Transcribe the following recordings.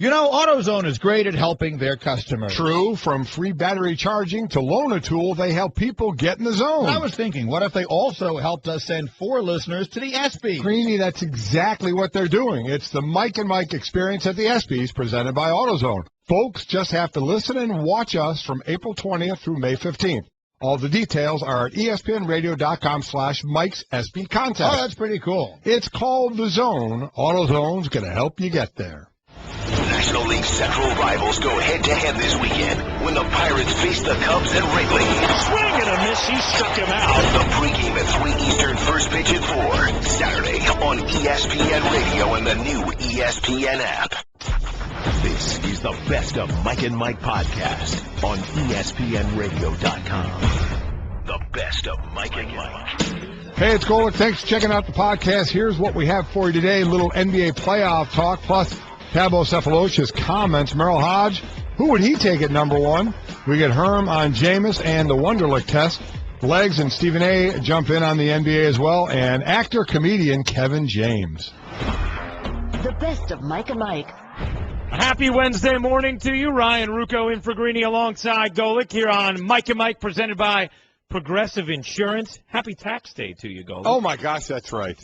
You know, AutoZone is great at helping their customers. True. From free battery charging to Loan-A-Tool, they help people get in the zone. I was thinking, what if they also helped us send 4 listeners to the ESPYs? Greeny, that's exactly what they're doing. It's the Mike and Mike experience at the ESPYs presented by AutoZone. Folks just have to listen and watch us from April 20th through May 15th. All the details are at espnradio.com/Mike's ESPY contest. Oh, that's pretty cool. It's called The Zone. AutoZone's going to help you get there. National League Central rivals go head-to-head this weekend when the Pirates face the Cubs at Wrigley. Swing and a miss. He struck him out. The pregame at 3 Eastern, first pitch at 4. Saturday on ESPN Radio and the new ESPN app. This is the Best of Mike and Mike podcast on ESPNRadio.com. The Best of Mike and Mike. Hey, it's Golic. Thanks for checking out the podcast. Here's what we have for you today. A little NBA playoff talk, plus Thabo Sefolosha's comments. Merril Hoge, who would he take at number 1? We get Herm on Jameis and the Wonderlic test. Legs and Stephen A. jump in on the NBA as well. And actor-comedian Kevin James. The Best of Mike and Mike. Happy Wednesday morning to you. Ryan Ruocco in for Greeny alongside Golic here on Mike and Mike, presented by Progressive Insurance. Happy tax day to you, Golic. Oh, my gosh, that's right.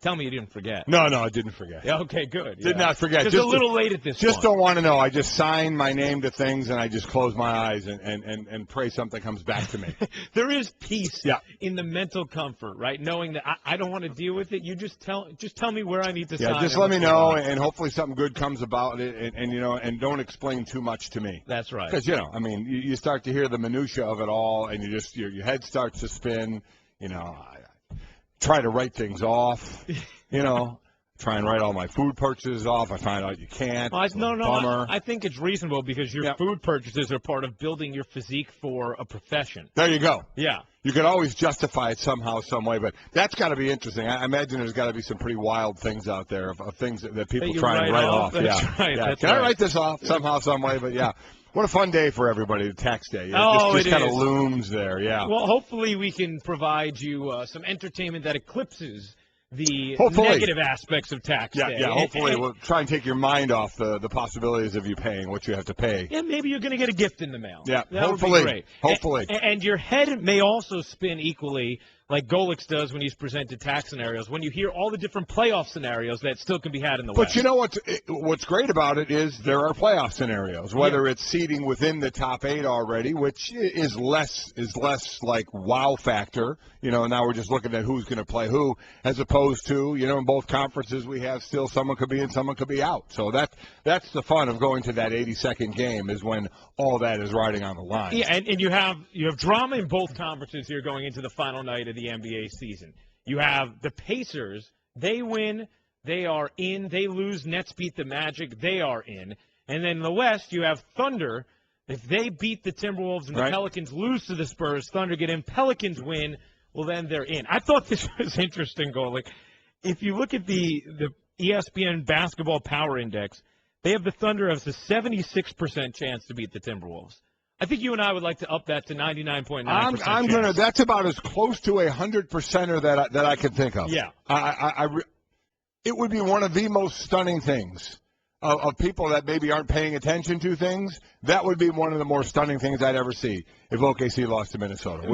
Tell me you didn't forget. No, I didn't forget. Yeah, okay, good. Did not forget. Just a little late at this Just point. don't want to know. I just sign my name to things, and I just close my eyes and pray something comes back to me. There is peace in the mental comfort, right? Knowing that I don't want to deal with it. You just tell me where I need to sign. Yeah, just let me know, and hopefully something good comes about it, and don't explain too much to me. That's right. Because, you start to hear the minutia of it all, and your head starts to spin. I try to write things off. Try and write all my food purchases off. I find out you can't. No. I think it's reasonable because your food purchases are part of building your physique for a profession. There you go. Yeah. You could always justify it somehow, some way, but that's got to be interesting. I imagine there's got to be some pretty wild things out there of things that people try and write off. That's right. Can I write this off somehow, some way? But, yeah. What a fun day for everybody, the tax day. It just kind of looms there, yeah. Well, hopefully we can provide you some entertainment that eclipses the hopefully negative aspects of tax day. Yeah, hopefully we'll try and take your mind off the possibilities of you paying what you have to pay. Yeah, maybe you're going to get a gift in the mail. Yeah, that hopefully. Would be great. Hopefully. And your head may also spin equally like Golic does when he's presented tax scenarios, when you hear all the different playoff scenarios that still can be had in the West. But you know what's great about it is there are playoff scenarios, whether it's seeding within the top 8 already, which is less like wow factor. Now we're just looking at who's going to play who, as opposed to, in both conferences we have still someone could be in, someone could be out. So that's the fun of going to that 82nd game, is when all that is riding on the line. Yeah, and you have drama in both conferences here going into the final night of the NBA season. You have the Pacers. They win, they are in. They lose, Nets beat the Magic, they are in. And then in the West, you have Thunder. If they beat the Timberwolves and the Pelicans lose to the Spurs, Thunder get in, Pelicans win, well, then they're in. I thought this was interesting, Golic. If you look at the ESPN Basketball Power Index, they have the Thunder as a 76% chance to beat the Timberwolves. I think you and I would like to up that to 99.9%. That's about as close to 100%er that I can think of. Yeah. It would be one of the most stunning things of people that maybe aren't paying attention to things. That would be one of the more stunning things I'd ever see if OKC lost to Minnesota.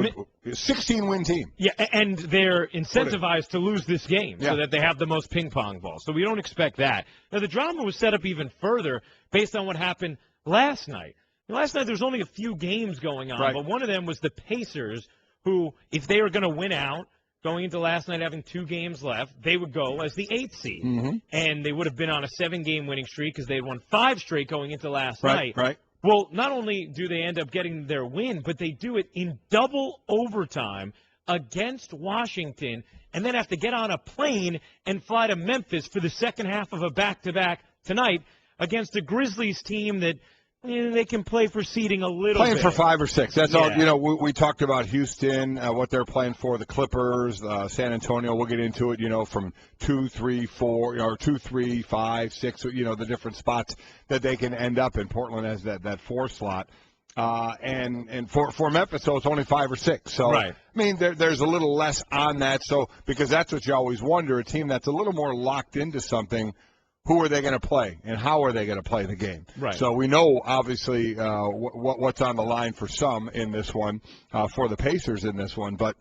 16-win team. Yeah, and they're incentivized to lose this game so that they have the most ping-pong balls. So we don't expect that. Now, the drama was set up even further based on what happened last night. Last night there was only a few games going on, but one of them was the Pacers, who, if they were going to win out, going into last night having 2 games left, they would go as the 8th seed. Mm-hmm. And they would have been on a 7-game winning streak because they had won 5 straight going into last night. Right. Well, not only do they end up getting their win, but they do it in double overtime against Washington and then have to get on a plane and fly to Memphis for the second half of a back-to-back tonight against a Grizzlies team that they can play for seeding a little playing bit. for 5 or 6. That's all. We talked about Houston, what they're playing for, the Clippers, San Antonio. We'll get into it, from 2, 3, 4, or 2, 3, 5, 6, the different spots that they can end up in. Portland has that 4 slot. And for Memphis, so it's only 5 or 6. So, I mean, there's a little less on that. So, because that's what you always wonder, a team that's a little more locked into something, who are they going to play and how are they going to play the game. Right. So we know, obviously, what's on the line for some in this one, for the Pacers in this one. But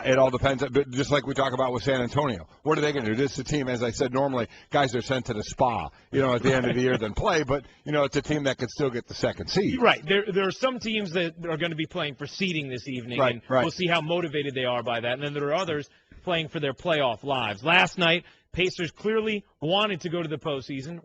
it all depends. But just like we talk about with San Antonio, what are they going to do? This is a team, as I said, normally guys are sent to the spa, at the end of the year than play. But, it's a team that could still get the second seed. Right. There are some teams that are going to be playing for seeding this evening, and we'll see how motivated they are by that. And then there are others playing for their playoff lives. Last night, Pacers clearly want to go to the postseason.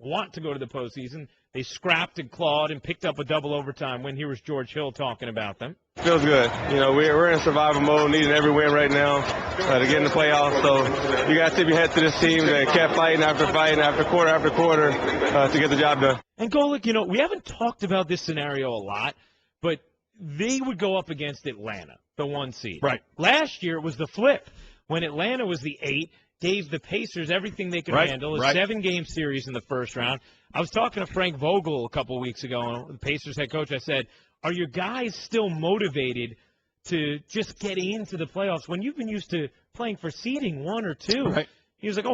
They scrapped and clawed and picked up a double overtime win. Here was George Hill talking about them. Feels good. We're in survival mode, needing every win right now to get in the playoffs. So you got to tip your head to this team that kept fighting after quarter to get the job done. And Golic, we haven't talked about this scenario a lot, but they would go up against Atlanta, the 1 seed. Right. Last year it was the flip. When Atlanta was the 8, gave the Pacers everything they could handle, a 7-game series in the first round. I was talking to Frank Vogel a couple of weeks ago, the Pacers head coach. I said, are your guys still motivated to just get into the playoffs when you've been used to playing for seeding 1 or 2? Right. He was like,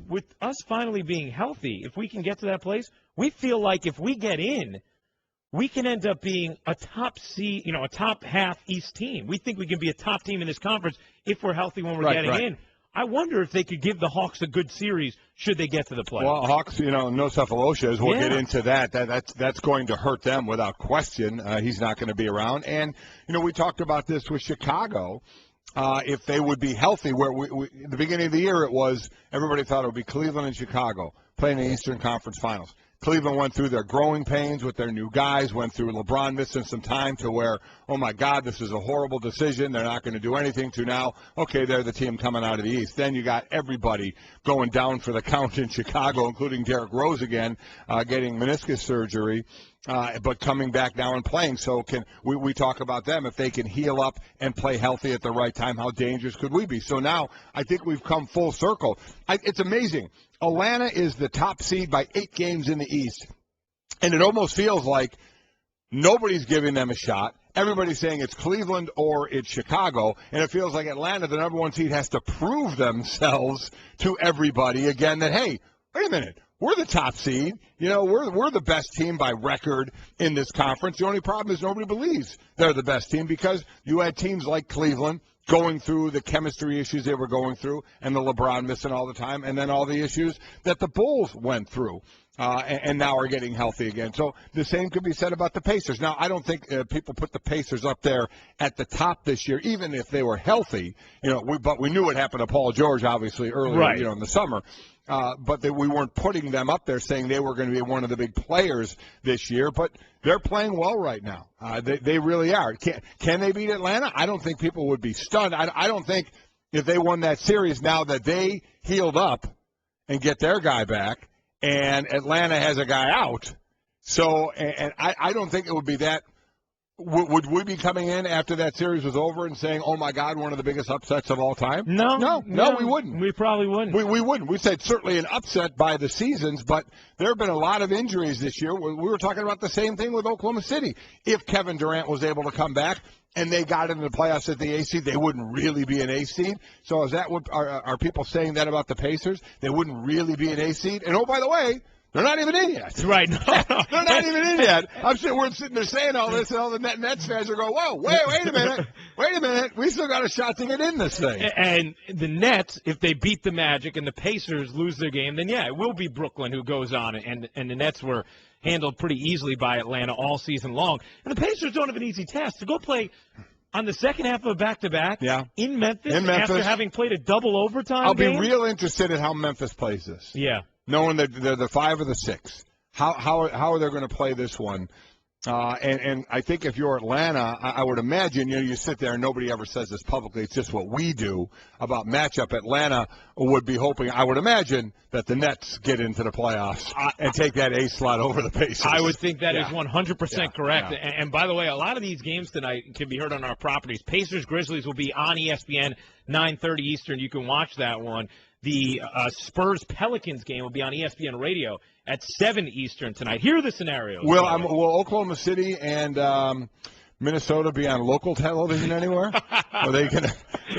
with us finally being healthy, if we can get to that place, we feel like if we get in, we can end up being a top seed, a top half East team. We think we can be a top team in this conference if we're healthy when we're getting in. I wonder if they could give the Hawks a good series should they get to the playoffs. Well, Hawks, no Sefolosha, as we'll get into that. That's going to hurt them without question. He's not going to be around. And, we talked about this with Chicago. If they would be healthy, where at the beginning of the year it was, everybody thought it would be Cleveland and Chicago playing the Eastern Conference Finals. Cleveland went through their growing pains with their new guys, went through LeBron missing some time to where, oh, my God, this is a horrible decision. They're not going to do anything to now. Okay, they're the team coming out of the East. Then you got everybody going down for the count in Chicago, including Derrick Rose again, getting meniscus surgery, but coming back now and playing. So we talk about them. If they can heal up and play healthy at the right time, how dangerous could we be? So now I think we've come full circle. It's amazing. Atlanta is the top seed by 8 games in the East, and it almost feels like nobody's giving them a shot. Everybody's saying it's Cleveland or it's Chicago, and it feels like Atlanta, the number 1 seed, has to prove themselves to everybody again that, hey, wait a minute, we're the top seed. We're the best team by record in this conference. The only problem is nobody believes they're the best team because you had teams like Cleveland going through the chemistry issues they were going through and the LeBron missing all the time, and then all the issues that the Bulls went through and now are getting healthy again. So the same could be said about the Pacers. Now, I don't think people put the Pacers up there at the top this year, even if they were healthy. But we knew what happened to Paul George, obviously, earlier in the summer. But we weren't putting them up there saying they were going to be one of the big players this year. But they're playing well right now. They really are. Can they beat Atlanta? I don't think people would be stunned. I don't think if they won that series now that they healed up and get their guy back and Atlanta has a guy out. So, and I don't think it would be that. Would we be coming in after that series was over and saying, oh, my God, one of the biggest upsets of all time? No, we wouldn't. We probably wouldn't. We wouldn't. We'd say certainly an upset by the seasons, but there have been a lot of injuries this year. We were talking about the same thing with Oklahoma City. If Kevin Durant was able to come back and they got into the playoffs at the A seed, they wouldn't really be an A seed. So is that what are people saying that about the Pacers? They wouldn't really be an A seed? And, oh, by the way, they're not even in yet. Right. No. They're not even in yet. We're sitting there saying all this, and all the Nets fans are going, whoa, wait a minute. Wait a minute. We still got a shot to get in this thing. And the Nets, if they beat the Magic and the Pacers lose their game, then, yeah, it will be Brooklyn who goes on. And the Nets were handled pretty easily by Atlanta all season long. And the Pacers don't have an easy task. To go play on the second half of a back-to-back in Memphis after having played a double overtime game. I'll be real interested in how Memphis plays this. Yeah. Knowing that they're the 5 or the 6. How are they going to play this one? And I think if you're Atlanta, I would imagine, you sit there and nobody ever says this publicly. It's just what we do about matchup. Atlanta would be hoping, I would imagine, that the Nets get into the playoffs and take that A slot over the Pacers. I would think that is 100% correct. Yeah. And by the way, a lot of these games tonight can be heard on our properties. Pacers-Grizzlies will be on ESPN, 9:30 Eastern. You can watch that one. The Spurs-Pelicans game will be on ESPN Radio at 7 Eastern tonight. Here are the scenarios. Well, Oklahoma City and Minnesota be on local television anywhere? Or they're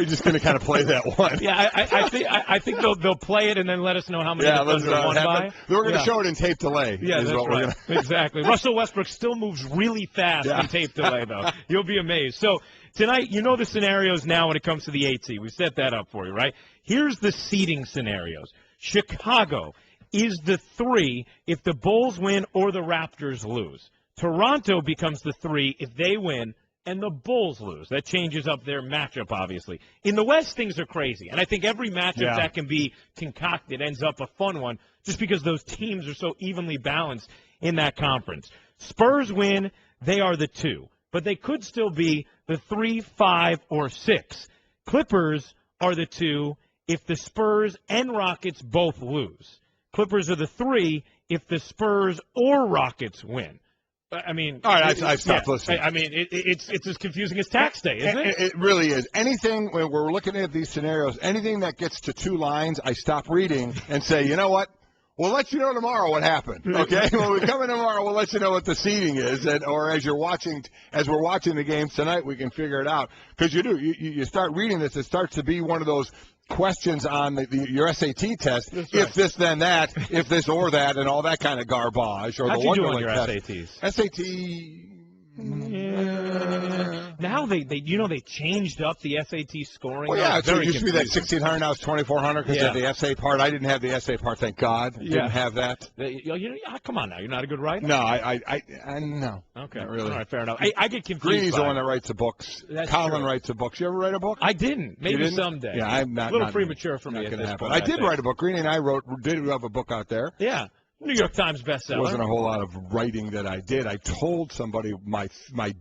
just going to kind of play that one? Yeah, I think they'll play it and then let us know how many the Thunder won by. We're going to show it in tape delay. Yeah, that's right. Exactly. Russell Westbrook still moves really fast in tape delay, though. You'll be amazed. So tonight, you know the scenarios now when it comes to the 8 seed. We set that up for you, right? Here's the seeding scenarios. Chicago is the 3 if the Bulls win or the Raptors lose. Toronto becomes the 3 if they win and the Bulls lose. That changes up their matchup, obviously. In the West, things are crazy, and I think every matchup that can be concocted ends up a fun one just because those teams are so evenly balanced in that conference. Spurs win, they are the 2, but they could still be the 3, 5, or 6. Clippers are the 2 if the Spurs and Rockets both lose. Clippers are the 3 if the Spurs or Rockets win. I mean, all right, I stopped listening. I mean, it's as confusing as tax day, isn't it? It really is. Anything when we're looking at these scenarios, anything that gets to 2 lines, I stop reading and say, you know what? We'll let you know tomorrow what happened. Okay, when we come in tomorrow, we'll let you know what the seeding is, or as we're watching the games tonight, we can figure it out. Because you start reading this, it starts to be one of those questions on your SAT test. Right. If this, then that. If this or that, and all that kind of garbage. Or how'd the you do on Wonderlic your test. SATs? Now they changed up the SAT scoring. Well, yeah, it used to be that 1,600, now it's 2,400 because of the essay part. I didn't have the essay part, thank God. Didn't have that. Come on now, you're not a good writer? No, I no. Okay, not really. All right, fair enough. I get confused. Greeny's the one that writes the books. Colin writes the books. You ever write a book? I didn't. Maybe someday. Yeah, I'm not. A little premature for me at this point. I did write a book. Greeny and I did have a book out there. Yeah. New York Times bestseller. There wasn't a whole lot of writing that I did. I told somebody my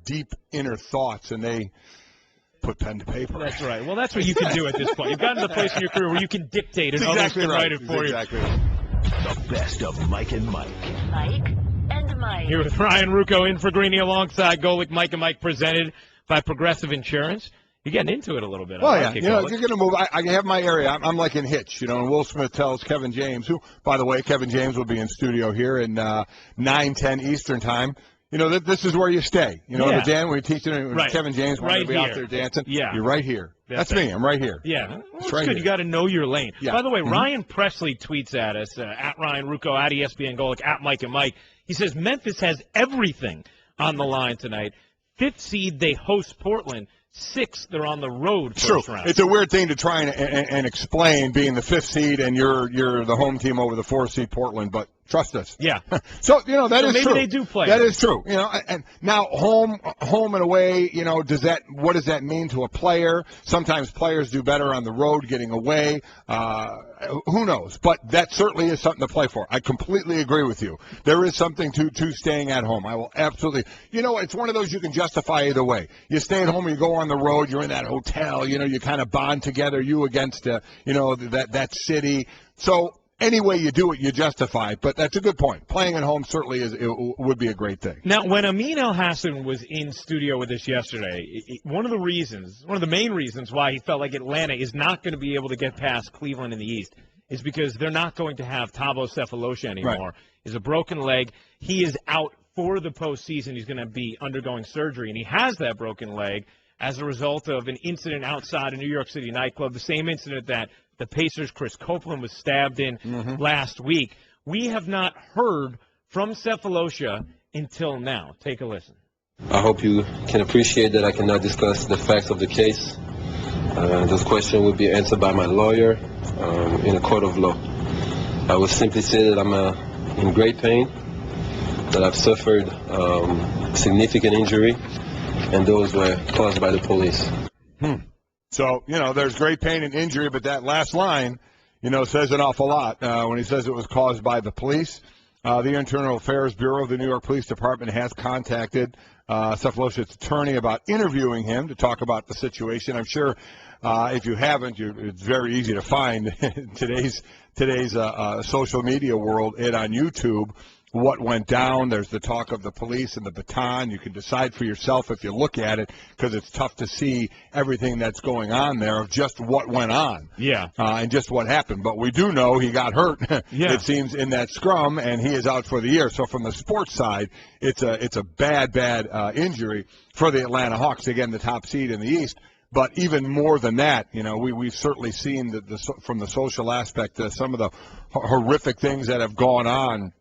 deep inner thoughts, and they put pen to paper. That's right. Well, that's what you can do at this point. You've gotten to the place in your career where you can dictate and others can write it for you. Exactly. The best of Mike and Mike. Mike and Mike. Here with Ryan Ruocco in for Greeny alongside Golic, Mike and Mike, presented by Progressive Insurance. You're getting into it a little bit. Well, yeah. You're going to move. I have my area. I'm like in Hitch, and Will Smith tells Kevin James, who, by the way, Kevin James will be in studio here in 9:10 Eastern time. This is where you stay. The Dan, we're teaching Kevin James, we're going to be out there dancing. Yeah. You're right here. That's me. I'm right here. Yeah. That's right. Good. You got to know your lane. Yeah. By the way, Ryan Presley tweets at us, at Ryan Ruocco, at ESPN Golic, at Mike and Mike. He says, Memphis has everything on the line tonight. 5th seed, they host Portland. 6th, they're on the road first round. It's a weird thing to try and explain, being the 5th seed and you're the home team over the 4th seed Portland, but trust us. Yeah. So that is maybe true. They do play. That is true. And now home and away. What does that mean to a player? Sometimes players do better on the road, getting away. Who knows? But that certainly is something to play for. I completely agree with you. There is something to staying at home. I will absolutely. It's one of those you can justify either way. You stay at home or you go on the road. You're in that hotel. You kind of bond together. You against that city. So. Any way you do it, you justify it. But that's a good point. Playing at home certainly would be a great thing. Now, when Amin El-Hassan was in studio with us yesterday, one of the main reasons why he felt like Atlanta is not going to be able to get past Cleveland in the East is because they're not going to have Thabo Sefolosha anymore. Right. He's a broken leg. He is out for the postseason. He's going to be undergoing surgery, and he has that broken leg as a result of an incident outside a New York City nightclub, the same incident that the Pacers' Chris Copeland was stabbed in last week. We have not heard from Sefolosha until now. Take a listen. I hope you can appreciate that I cannot discuss the facts of the case. Those questions will be answered by my lawyer in a court of law. I will simply say that I'm in great pain, that I've suffered significant injury, and those were caused by the police. So, there's great pain and injury, but that last line, says an awful lot when he says it was caused by the police. The Internal Affairs Bureau of the New York Police Department has contacted Sefolosha's attorney about interviewing him to talk about the situation. I'm sure if you haven't, it's very easy to find in today's social media world and on YouTube. what went down. There's the talk of the police and the baton. You can decide for yourself if you look at it, because it's tough to see everything that's going on there of just what went on. Yeah. And just what happened. But we do know he got hurt, it seems, in that scrum, and he is out for the year. So from the sports side, it's a bad injury for the Atlanta Hawks, again, the top seed in the East. But even more than that, we've certainly seen from the social aspect some of the horrific things that have gone on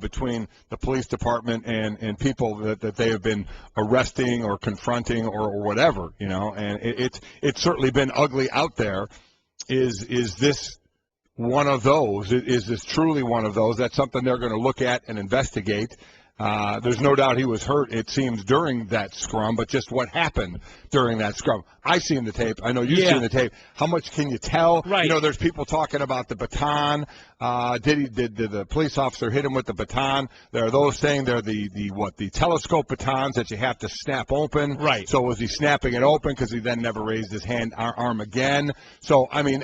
between the police department and people that they have been arresting or confronting or whatever, and it's certainly been ugly out there. Is this one of those? Is this truly one of those? That's something they're going to look at and investigate. There's no doubt he was hurt, it seems, during that scrum, but just what happened during that scrum. I've seen the tape. I know you've seen the tape. How much can you tell? Right. There's people talking about the baton. Did the police officer hit him with the baton? There are those saying they're the telescope batons that you have to snap open. Right. So was he snapping it open because he then never raised his arm again? So, I mean,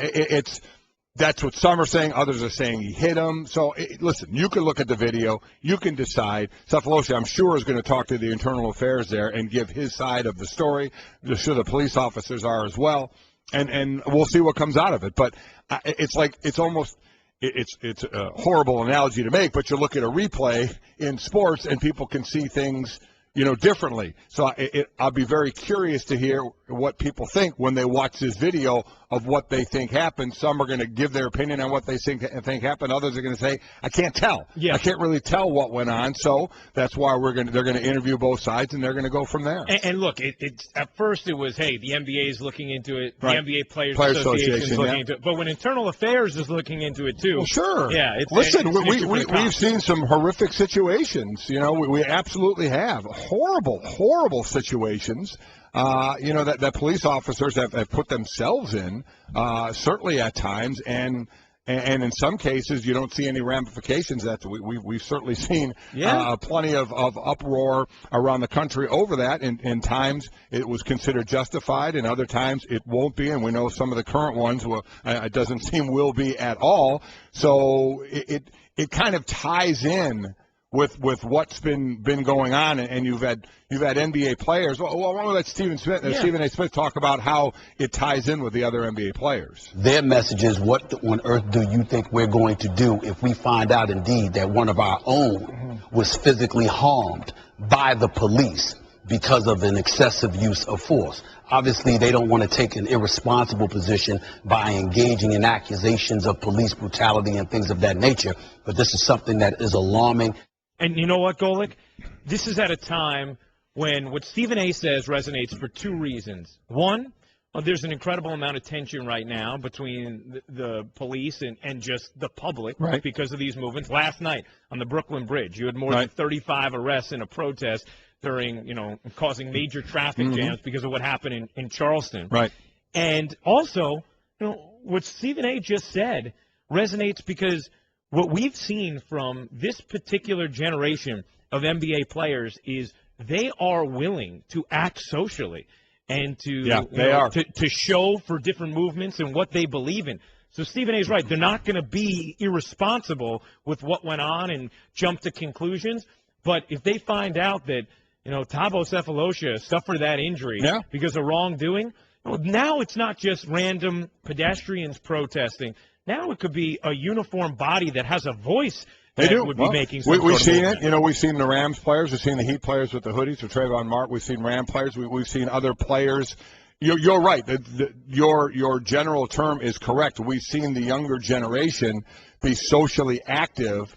that's what some are saying. Others are saying he hit him. So, listen, you can look at the video. You can decide. Sefolosha, I'm sure, is going to talk to the internal affairs there and give his side of the story. I'm sure the police officers are as well. And we'll see what comes out of it. But it's a horrible analogy to make, but you look at a replay in sports and people can see things differently. So I'll be very curious to hear what people think when they watch this video of what they think happened. Some are going to give their opinion on what they think happened. Others are going to say, I can't tell. Yeah. I can't really tell what went on. So that's why they're going to interview both sides, and they're going to go from there. And look, it's at first it was, hey, the NBA is looking into it. Right. The NBA Players Association is looking into it. But when Internal Affairs is looking into it, too. Well, sure. Yeah. We've seen some horrific situations. We absolutely have. Horrible situations. That police officers have put themselves in, certainly at times, and in some cases you don't see any ramifications. That we've certainly seen plenty of uproar around the country over that. In times it was considered justified, and other times it won't be. And we know some of the current ones it doesn't seem will be at all. So it kind of ties in with what's been going on, and you've had NBA players. Well, why don't we let Stephen A. Smith talk about how it ties in with the other NBA players? Their message is, what on earth do you think we're going to do if we find out indeed that one of our own was physically harmed by the police because of an excessive use of force? Obviously, they don't want to take an irresponsible position by engaging in accusations of police brutality and things of that nature, but this is something that is alarming. And you know what, Golic? This is at a time when what Stephen A. says resonates for two reasons. One, there's an incredible amount of tension right now between the police and just the public because of these movements. Last night on the Brooklyn Bridge, you had more than 35 arrests in a protest during, causing major traffic jams because of what happened in Charleston. Right. And also, what Stephen A. just said resonates because what we've seen from this particular generation of NBA players is they are willing to act socially and to show for different movements and what they believe in. So Stephen A. is right. They're not going to be irresponsible with what went on and jump to conclusions. But if they find out that, Thabo Sefolosha suffered that injury because of wrongdoing, now it's not just random pedestrians protesting. Now it could be a uniformed body that has a voice that would be making some We've seen it. We've seen the Rams players. We've seen the Heat players with the hoodies with Trayvon Martin. We've seen Ram players. We've seen other players. You're right. Your general term is correct. We've seen the younger generation be socially active,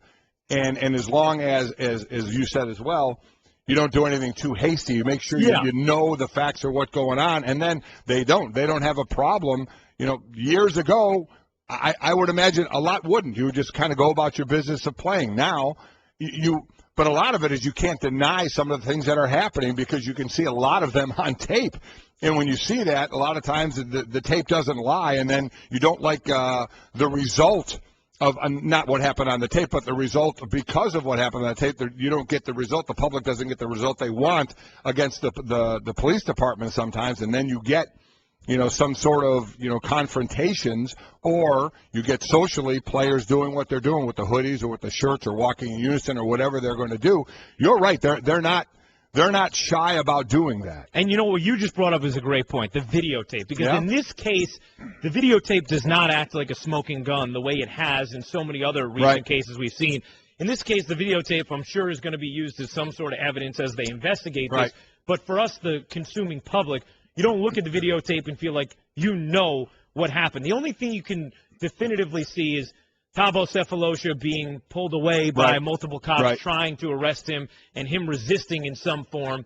and as long as you said as well, you don't do anything too hasty. You make sure you know the facts of what's going on, and then they don't have a problem. Years ago, I would imagine a lot wouldn't. You would just kind of go about your business of playing. Now, but a lot of it is you can't deny some of the things that are happening because you can see a lot of them on tape. And when you see that, a lot of times the tape doesn't lie, and then you don't like the result of not what happened on the tape, but the result because of what happened on the tape. You don't get the result. The public doesn't get the result they want against the police department sometimes, and then you get some sort of, confrontations, or you get socially players doing what they're doing with the hoodies or with the shirts or walking in unison or whatever they're going to do. You're right. They're not shy about doing that. And what you just brought up is a great point, the videotape. Because in this case, the videotape does not act like a smoking gun the way it has in so many other recent cases we've seen. In this case, the videotape, I'm sure, is going to be used as some sort of evidence as they investigate this. But for us, the consuming public, you don't look at the videotape and feel like you know what happened. The only thing you can definitively see is Thabo Sefolosha being pulled away by multiple cops trying to arrest him and him resisting in some form.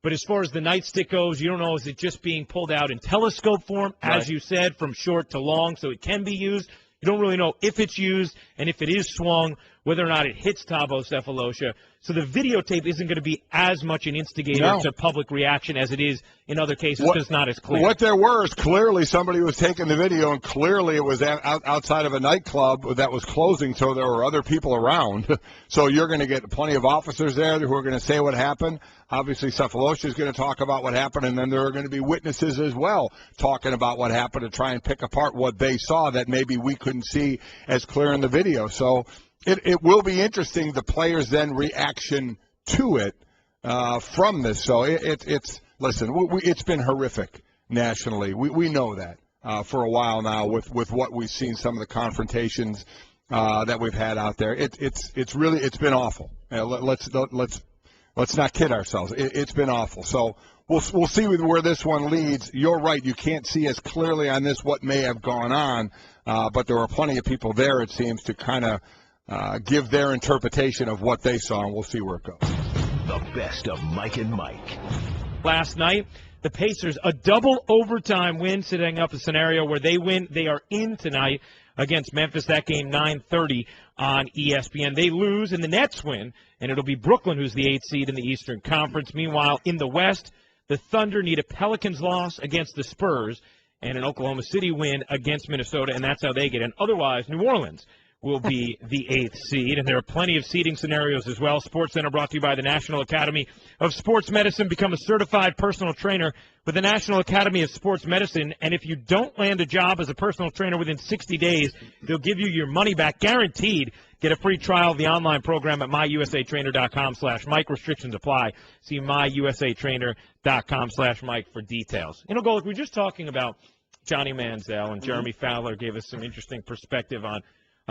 But as far as the nightstick goes, you don't know, is it just being pulled out in telescope form, as you said, from short to long, so it can be used. You don't really know if it's used and if it is swung, whether or not it hits Thabo Sefolosha. So the videotape isn't going to be as much an instigator to public reaction as it is in other cases because it's not as clear. What there were is clearly somebody was taking the video, and clearly it was outside of a nightclub that was closing, so there were other people around. So you're going to get plenty of officers there who are going to say what happened. Obviously, Sefolosha is going to talk about what happened, and then there are going to be witnesses as well talking about what happened to try and pick apart what they saw that maybe we couldn't see as clear in the video. So it will be interesting, the players' then reaction to it from this. So listen, it's been horrific nationally. We know that for a while now with what we've seen, some of the confrontations that we've had out there. It's been awful. Let's not kid ourselves. It's been awful. So we'll see where this one leads. You're right. You can't see as clearly on this what may have gone on, but there were plenty of people there, it seems, to kind of give their interpretation of what they saw, and we'll see where it goes. The best of Mike and Mike. Last night, the Pacers, a double overtime win, setting up a scenario where they win. They are in tonight against Memphis. That game, 9:30 on ESPN. They lose, and the Nets win, and it'll be Brooklyn who's the 8th seed in the Eastern Conference. Meanwhile, in the West, the Thunder need a Pelicans loss against the Spurs and an Oklahoma City win against Minnesota, and that's how they get in. Otherwise, New Orleans will be the 8th seed, and there are plenty of seeding scenarios as well. SportsCenter brought to you by the National Academy of Sports Medicine. Become a certified personal trainer with the National Academy of Sports Medicine, and if you don't land a job as a personal trainer within 60 days, they'll give you your money back, guaranteed. Get a free trial of the online program at myusatrainer.com/Mike. Restrictions apply. See myusatrainer.com/Mike for details. Golic, we're just talking about Johnny Manziel, and Jeremy Fowler gave us some interesting perspective on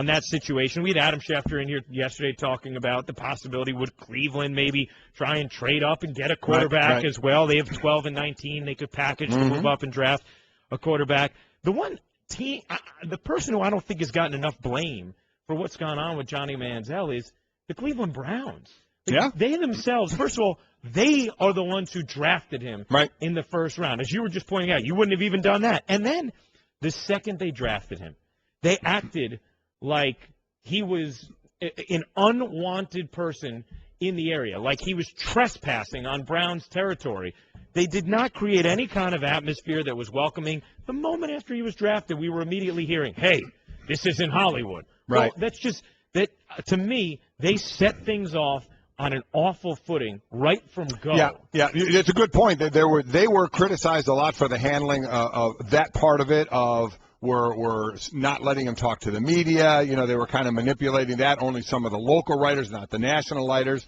that situation. We had Adam Schefter in here yesterday talking about the possibility, would Cleveland maybe try and trade up and get a quarterback as well? They have 12 and 19. They could package to move up and draft a quarterback. The one team, the person who I don't think has gotten enough blame for what's gone on with Johnny Manziel is the Cleveland Browns. They themselves, first of all, they are the ones who drafted him in the first round. As you were just pointing out, you wouldn't have even done that. And then the second they drafted him, they acted like he was an unwanted person in the area, like he was trespassing on Browns territory. They did not create any kind of atmosphere that was welcoming. The moment after he was drafted, we were immediately hearing, hey, this isn't Hollywood. Well, that's just that. To me, they set things off on an awful footing right from go. Yeah, it's a good point. They were criticized a lot for the handling of that part of it, of were not letting him talk to the media. They were kind of manipulating that. Only some of the local writers, not the national writers.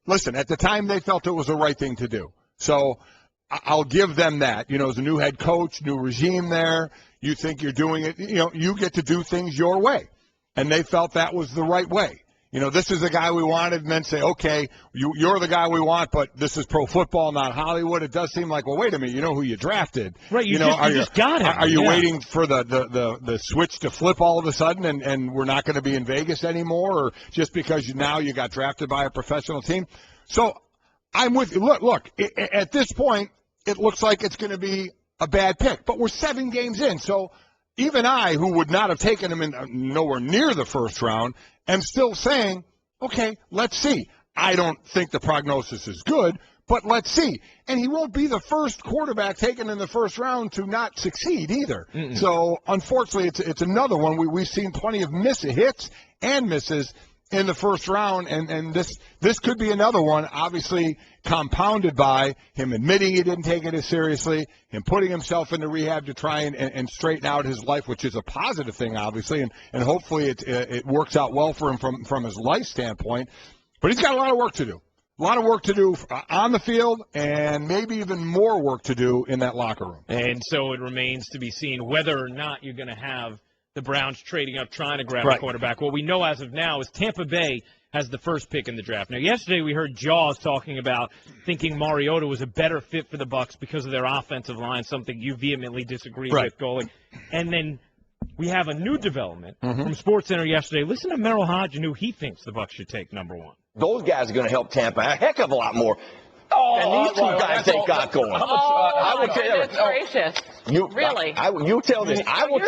Listen, at the time, they felt it was the right thing to do. So I'll give them that. As a new head coach, new regime there, you think you're doing it. You get to do things your way. And they felt that was the right way. This is the guy we wanted, and then say, okay, you're the guy we want, but this is pro football, not Hollywood. It does seem like, well, wait a minute, you know who you drafted. Right, you just got him. Are you waiting for the switch to flip all of a sudden, and we're not going to be in Vegas anymore, or just because now you got drafted by a professional team? So I'm with you. Look, at this point, it looks like it's going to be a bad pick, but we're 7 games in, so even I, who would not have taken him in nowhere near the first round, am still saying, okay, let's see. I don't think the prognosis is good, but let's see. And he won't be the first quarterback taken in the first round to not succeed either. So, unfortunately, it's another one. We've seen plenty of hits and misses in the first round, and this could be another one, obviously compounded by him admitting he didn't take it as seriously, him putting himself into rehab to try and straighten out his life, which is a positive thing, obviously, and hopefully it works out well for him from his life standpoint. But he's got a lot of work to do. A lot of work to do on the field, and maybe even more work to do in that locker room. And so it remains to be seen whether or not you're going to have the Browns trading up trying to grab a quarterback. What we know as of now is Tampa Bay has the first pick in the draft. Now, yesterday we heard Jaws talking about thinking Mariota was a better fit for the Bucs because of their offensive line, something you vehemently disagree with, Golic. And then we have a new development from SportsCenter yesterday. Listen to Merril Hoge and who he thinks the Bucs should take number one. Those guys are going to help Tampa a heck of a lot more. And these two guys they got going. I would tell you. Gracious. Really? You tell this. You would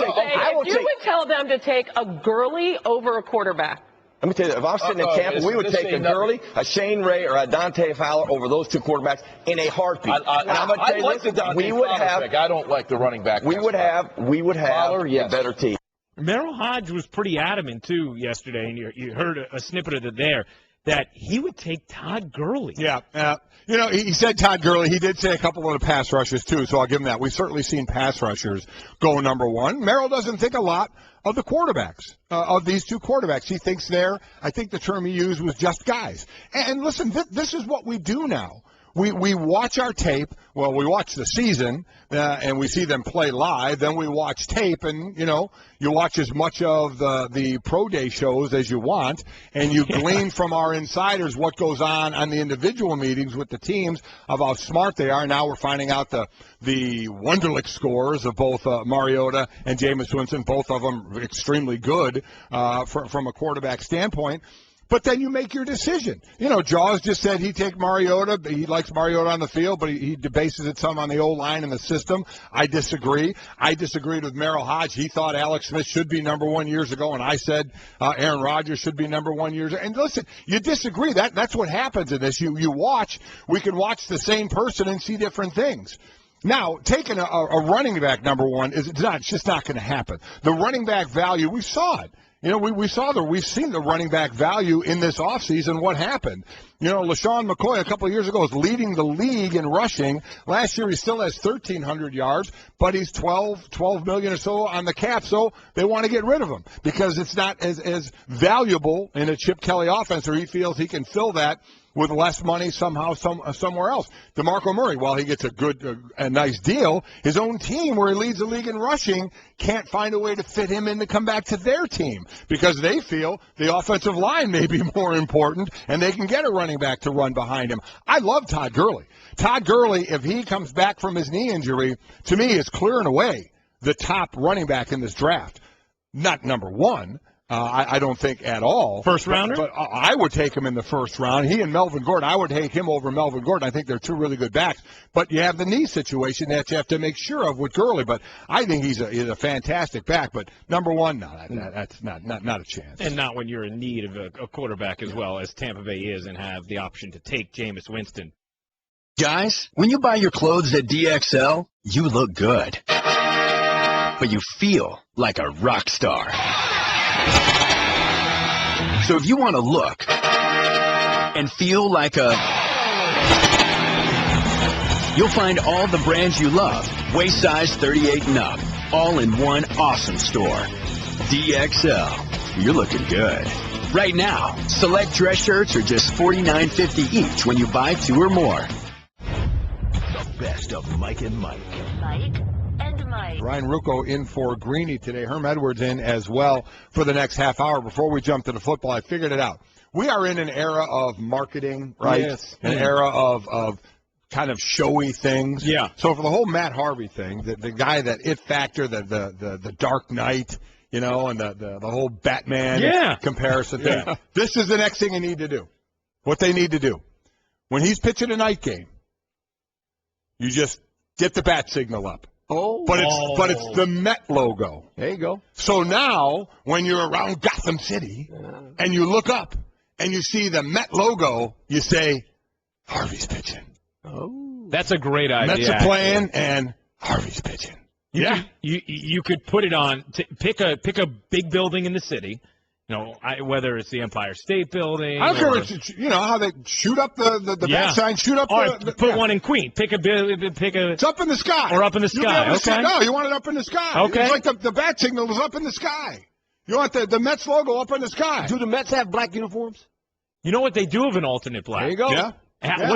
tell them to take a Gurley over a quarterback. Let me tell you, if I'm sitting in Tampa, we would take a Gurley, a Shane Ray, or a Dante Fowler over those two quarterbacks in a heartbeat. I like the Dante Fowler pick. I don't like the running back. We would have a better team. Merril Hoge was pretty adamant, too, yesterday, and you heard a snippet of it there, that he would take Todd Gurley. Yeah. He said Todd Gurley. He did say a couple of the pass rushers, too, so I'll give him that. We've certainly seen pass rushers go number one. Merrill doesn't think a lot of the quarterbacks, of these two quarterbacks. He thinks I think the term he used was just guys. And listen, this is what we do now. We watch our tape. Well, we watch the season, and we see them play live. Then we watch tape, and, you watch as much of the pro day shows as you want, and you glean from our insiders what goes on the individual meetings with the teams of how smart they are. Now we're finding out the Wonderlic scores of both Mariota and Jameis Winston, both of them extremely good from a quarterback standpoint. But then you make your decision. Jaws just said he'd take Mariota. He likes Mariota on the field, but he bases it some on the O-line and the system. I disagree. I disagreed with Merril Hoge. He thought Alex Smith should be number one years ago, and I said Aaron Rodgers should be number one years ago. And listen, you disagree. That's what happens in this. You watch. We can watch the same person and see different things. Now, taking a running back number one it's just not going to happen. The running back value, we saw it. We've seen the running back value in this offseason. What happened? LaShawn McCoy a couple of years ago was leading the league in rushing. Last year he still has 1,300 yards, but he's 12 million or so on the cap, so they want to get rid of him because it's not as valuable in a Chip Kelly offense, or he feels he can fill that with less money somehow somewhere else. DeMarco Murray, while he gets a nice deal, his own team where he leads the league in rushing can't find a way to fit him in to come back to their team because they feel the offensive line may be more important and they can get a running back to run behind him. I love Todd Gurley. Todd Gurley, if he comes back from his knee injury, to me is clearing away the top running back in this draft. Not number one. I don't think at all. First rounder? But I would take him in the first round. He and Melvin Gordon, I would take him over Melvin Gordon. I think they're two really good backs. But you have the knee situation that you have to make sure of with Gurley. But I think he's a fantastic back. But number one, no, that's not a chance. And not when you're in need of a quarterback as well as Tampa Bay is and have the option to take Jameis Winston. Guys, when you buy your clothes at DXL, you look good. But you feel like a rock star. So if you want to look and feel like you'll find all the brands you love, waist size 38 and up, all in one awesome store. DXL, you're looking good. Right now, select dress shirts are just $49.50 each when you buy 2 or more. The best of Mike and Mike. Mike and Mike. Ryan Ruocco in for Greeny today. Herm Edwards in as well for the next half hour. Before we jump to the football, I figured it out. We are in an era of marketing, right? Yes. An era of kind of showy things. Yeah. So for the whole Matt Harvey thing, the guy, that it factor, the Dark Knight, and the whole Batman comparison thing. Yeah. This is the next thing you need to do. What they need to do. When he's pitching a night game, you just get the bat signal up. But it's the Met logo. There you go. So now, when you're around Gotham City and you look up and you see the Met logo, you say, Harvey's pitching. That's a great idea. Mets are playing and Harvey's pitching. You could put it on. Pick a big building in the city, Whether it's the Empire State Building. I don't care what how they shoot up the bat sign, shoot up put one in Queen. Pick a. It's up in the sky. Or up in the sky. Okay. No, you want it up in the sky. Okay. It's like the bat signal is up in the sky. You want the Mets logo up in the sky. Do the Mets have black uniforms? You know what? They do have an alternate black. There you go. Yeah.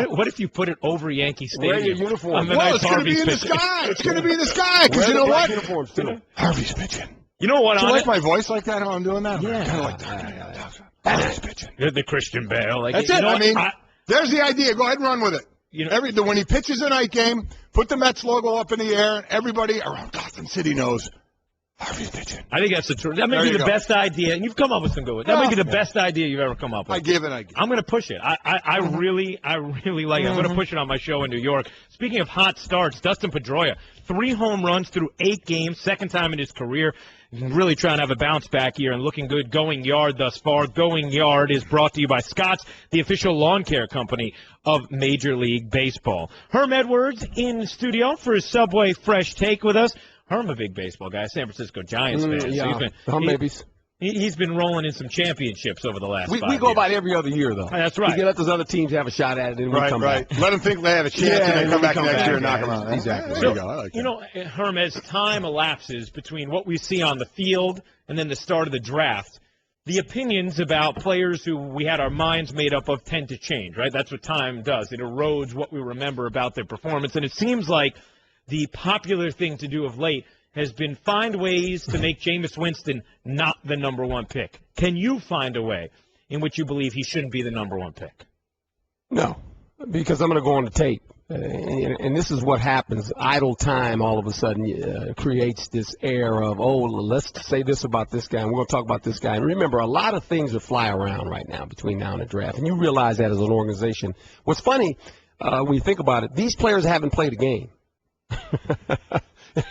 What if you put it over Yankee Stadium? Wear your uniform. It's going to be in the sky. It's going to be in the sky because you know what? Uniforms too. Harvey's pitching. You know what? Do you like my voice like that? How I'm doing that? Yeah. Kind of like that. Harvey's pitching. The Christian Bale. That's it. There's the idea. Go ahead and run with it. When he pitches a night game, put the Mets logo up in the air, and everybody around Gotham City knows Harvey's pitching. I think that's the truth. That may be the best idea, and you've come up with some good ones. That may be the best idea you've ever come up with. I give it. I'm going to push it. I really like it. I'm going to push it on my show in New York. Speaking of hot starts, Dustin Pedroia, 3 home runs through 8 games, second time in his career. Really trying to have a bounce back here and looking good. Going Yard thus far. Going Yard is brought to you by Scott's, the official lawn care company of Major League Baseball. Herm Edwards in studio for his Subway Fresh Take with us. Herm, a big baseball guy, San Francisco Giants fan. Yeah, so he's been rolling in some championships over the last 5 years. We go about every other year, though. That's right. We can let those other teams have a shot at it, and we come back. Let them think they have a chance, and then come back next year and knock them out. Exactly. There you go. I like that. Herm, as time elapses between what we see on the field and then the start of the draft, the opinions about players who we had our minds made up of tend to change, right? That's what time does. It erodes what we remember about their performance, and it seems like the popular thing to do of late has been find ways to make Jameis Winston not the number 1 pick. Can you find a way in which you believe he shouldn't be the number 1 pick? No, because I'm going to go on the tape. And this is what happens. Idle time all of a sudden creates this air of, let's say this about this guy, and we're going to talk about this guy. And remember, a lot of things are fly around right now between now and the draft, and you realize that as an organization. What's funny, when you think about it, these players haven't played a game.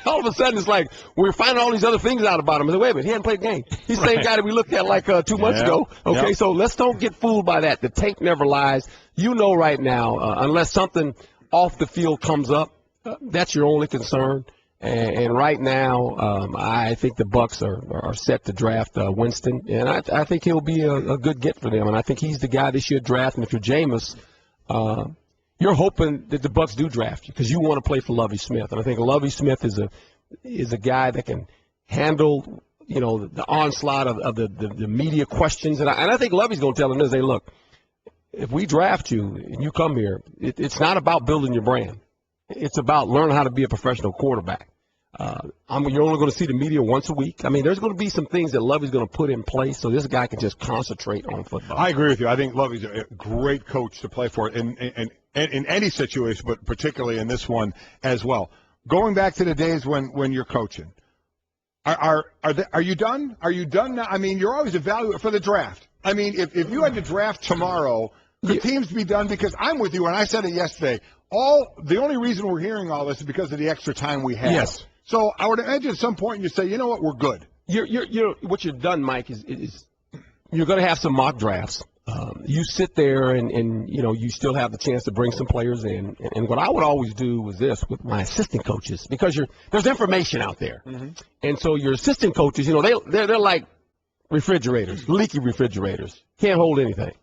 All of a sudden, it's like we're finding all these other things out about him. And wait a minute, he hadn't played a game. He's the same guy that we looked at like 2 months ago. Okay, so let's don't get fooled by that. The tape never lies. You know right now, unless something off the field comes up, that's your only concern. And right now, I think the Bucs are set to draft Winston, and I think he'll be a good get for them. And I think he's the guy they should draft. And if you're Jameis, you're hoping that the Bucs do draft you because you want to play for Lovie Smith, and I think Lovie Smith is a guy that can handle the onslaught of the media questions, and I think Lovie's going to tell them this: hey, look, if we draft you and you come here, it's not about building your brand; it's about learning how to be a professional quarterback. You're only going to see the media once a week. I mean, there's going to be some things that Lovie's going to put in place so this guy can just concentrate on football. I agree with you. I think Lovie's a great coach to play for in any situation, but particularly in this one as well. Going back to the days when you're coaching, are you done? Are you done now? I mean, you're always evaluating for the draft. I mean, if you had to draft tomorrow, could teams be done? Because I'm with you, and I said it yesterday. The only reason we're hearing all this is because of the extra time we have. Yes. So I would imagine at some point you say, you know what, we're good. What you've done, Mike, is you're going to have some mock drafts. You sit there and you still have the chance to bring some players in. And what I would always do was this with my assistant coaches, because there's information out there. Mm-hmm. And so your assistant coaches, they're like refrigerators, leaky refrigerators. Can't hold anything.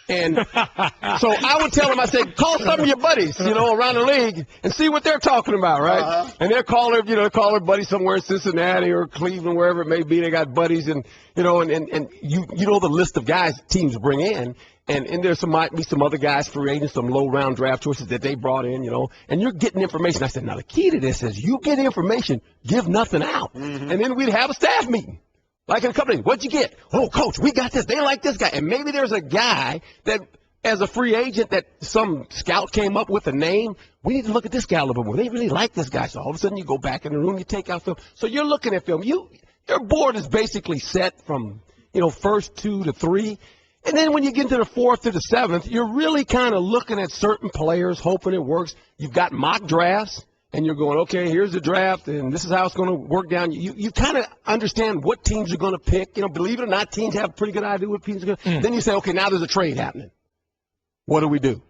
And so I would tell them, I said, call some of your buddies, around the league and see what they're talking about, right? Uh-huh. And they're calling their buddies somewhere in Cincinnati or Cleveland, wherever it may be. They got buddies, and you know the list of guys teams bring in, and there might be some other guys, free agents, some low round draft choices that they brought in, and you're getting information. I said, now the key to this is you get information, give nothing out, mm-hmm. and then we'd have a staff meeting. Like in a company, what'd you get? Oh, coach, we got this. They like this guy. And maybe there's a guy that, as a free agent, that some scout came up with a name. We need to look at this guy a little bit more. They really like this guy. So all of a sudden you go back in the room, you take out film. So you're looking at film. Your board is basically set from, first 2 to 3. And then when you get into the 4th to the 7th, you're really kind of looking at certain players, hoping it works. You've got mock drafts. And you're going, okay, here's the draft, and this is how it's going to work down. You kind of understand what teams are going to pick. Believe it or not, teams have a pretty good idea what teams are going to Then you say, okay, now there's a trade happening. What do we do?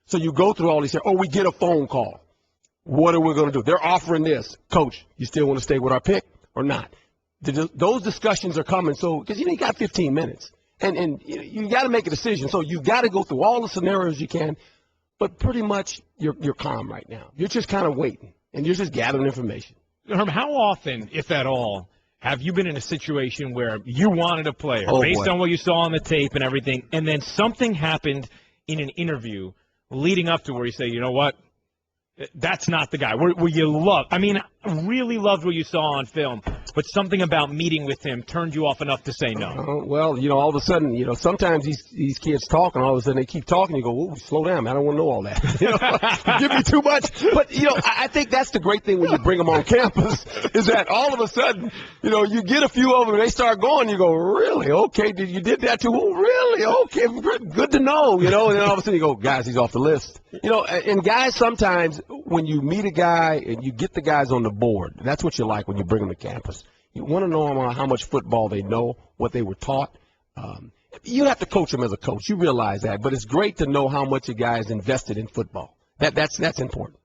So you go through all these. We get a phone call. What are we going to do? They're offering this. Coach, you still want to stay with our pick or not? those discussions are coming. So because you got 15 minutes, and you got to make a decision. So you got to go through all the scenarios you can, but pretty much you're calm right now. You're just kind of waiting, and you're just gathering information. Herm, how often, if at all, have you been in a situation where you wanted a player based on what you saw on the tape and everything, and then something happened in an interview leading up to where you say, you know what, that's not the guy. Where you really loved what you saw on film, but something about meeting with him turned you off enough to say no. Well, all of a sudden, sometimes these kids talk, and all of a sudden they keep talking. You go, "Whoa, slow down, man. I don't want to know all that. Give me too much." But I think that's the great thing when you bring them on campus is that all of a sudden, you get a few of them, and they start going. You go, "Really? Okay, you did that too? Oh, really? Okay, good to know." And then all of a sudden you go, "Guys, he's off the list." And guys, sometimes when you meet a guy and you get the guys on the board, that's what you like when you bring them to campus. You want to know how much football they know, what they were taught. You have to coach them as a coach. You realize that. But it's great to know how much a guy is invested in football. That's important.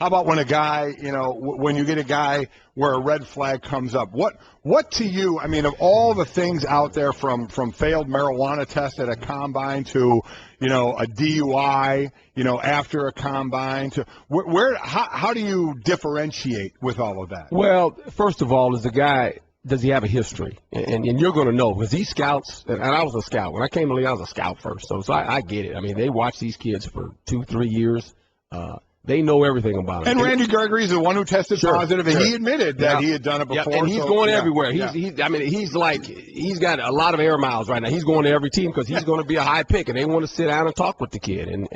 How about when a guy, when you get a guy where a red flag comes up? What to you, of all the things out there from failed marijuana test at a combine to, a DUI, after a combine to how do you differentiate with all of that? Well, first of all, does he have a history? And you're going to know because these scouts, and I was a scout. When I came to the league, I was a scout first. So I get it. They watch these kids for 2-3 years. They know everything about him. And Randy Gregory's the one who tested positive, and he admitted that he had done it before. And he's going everywhere. He's got a lot of air miles right now. He's going to every team because he's going to be a high pick, and they want to sit down and talk with the kid. And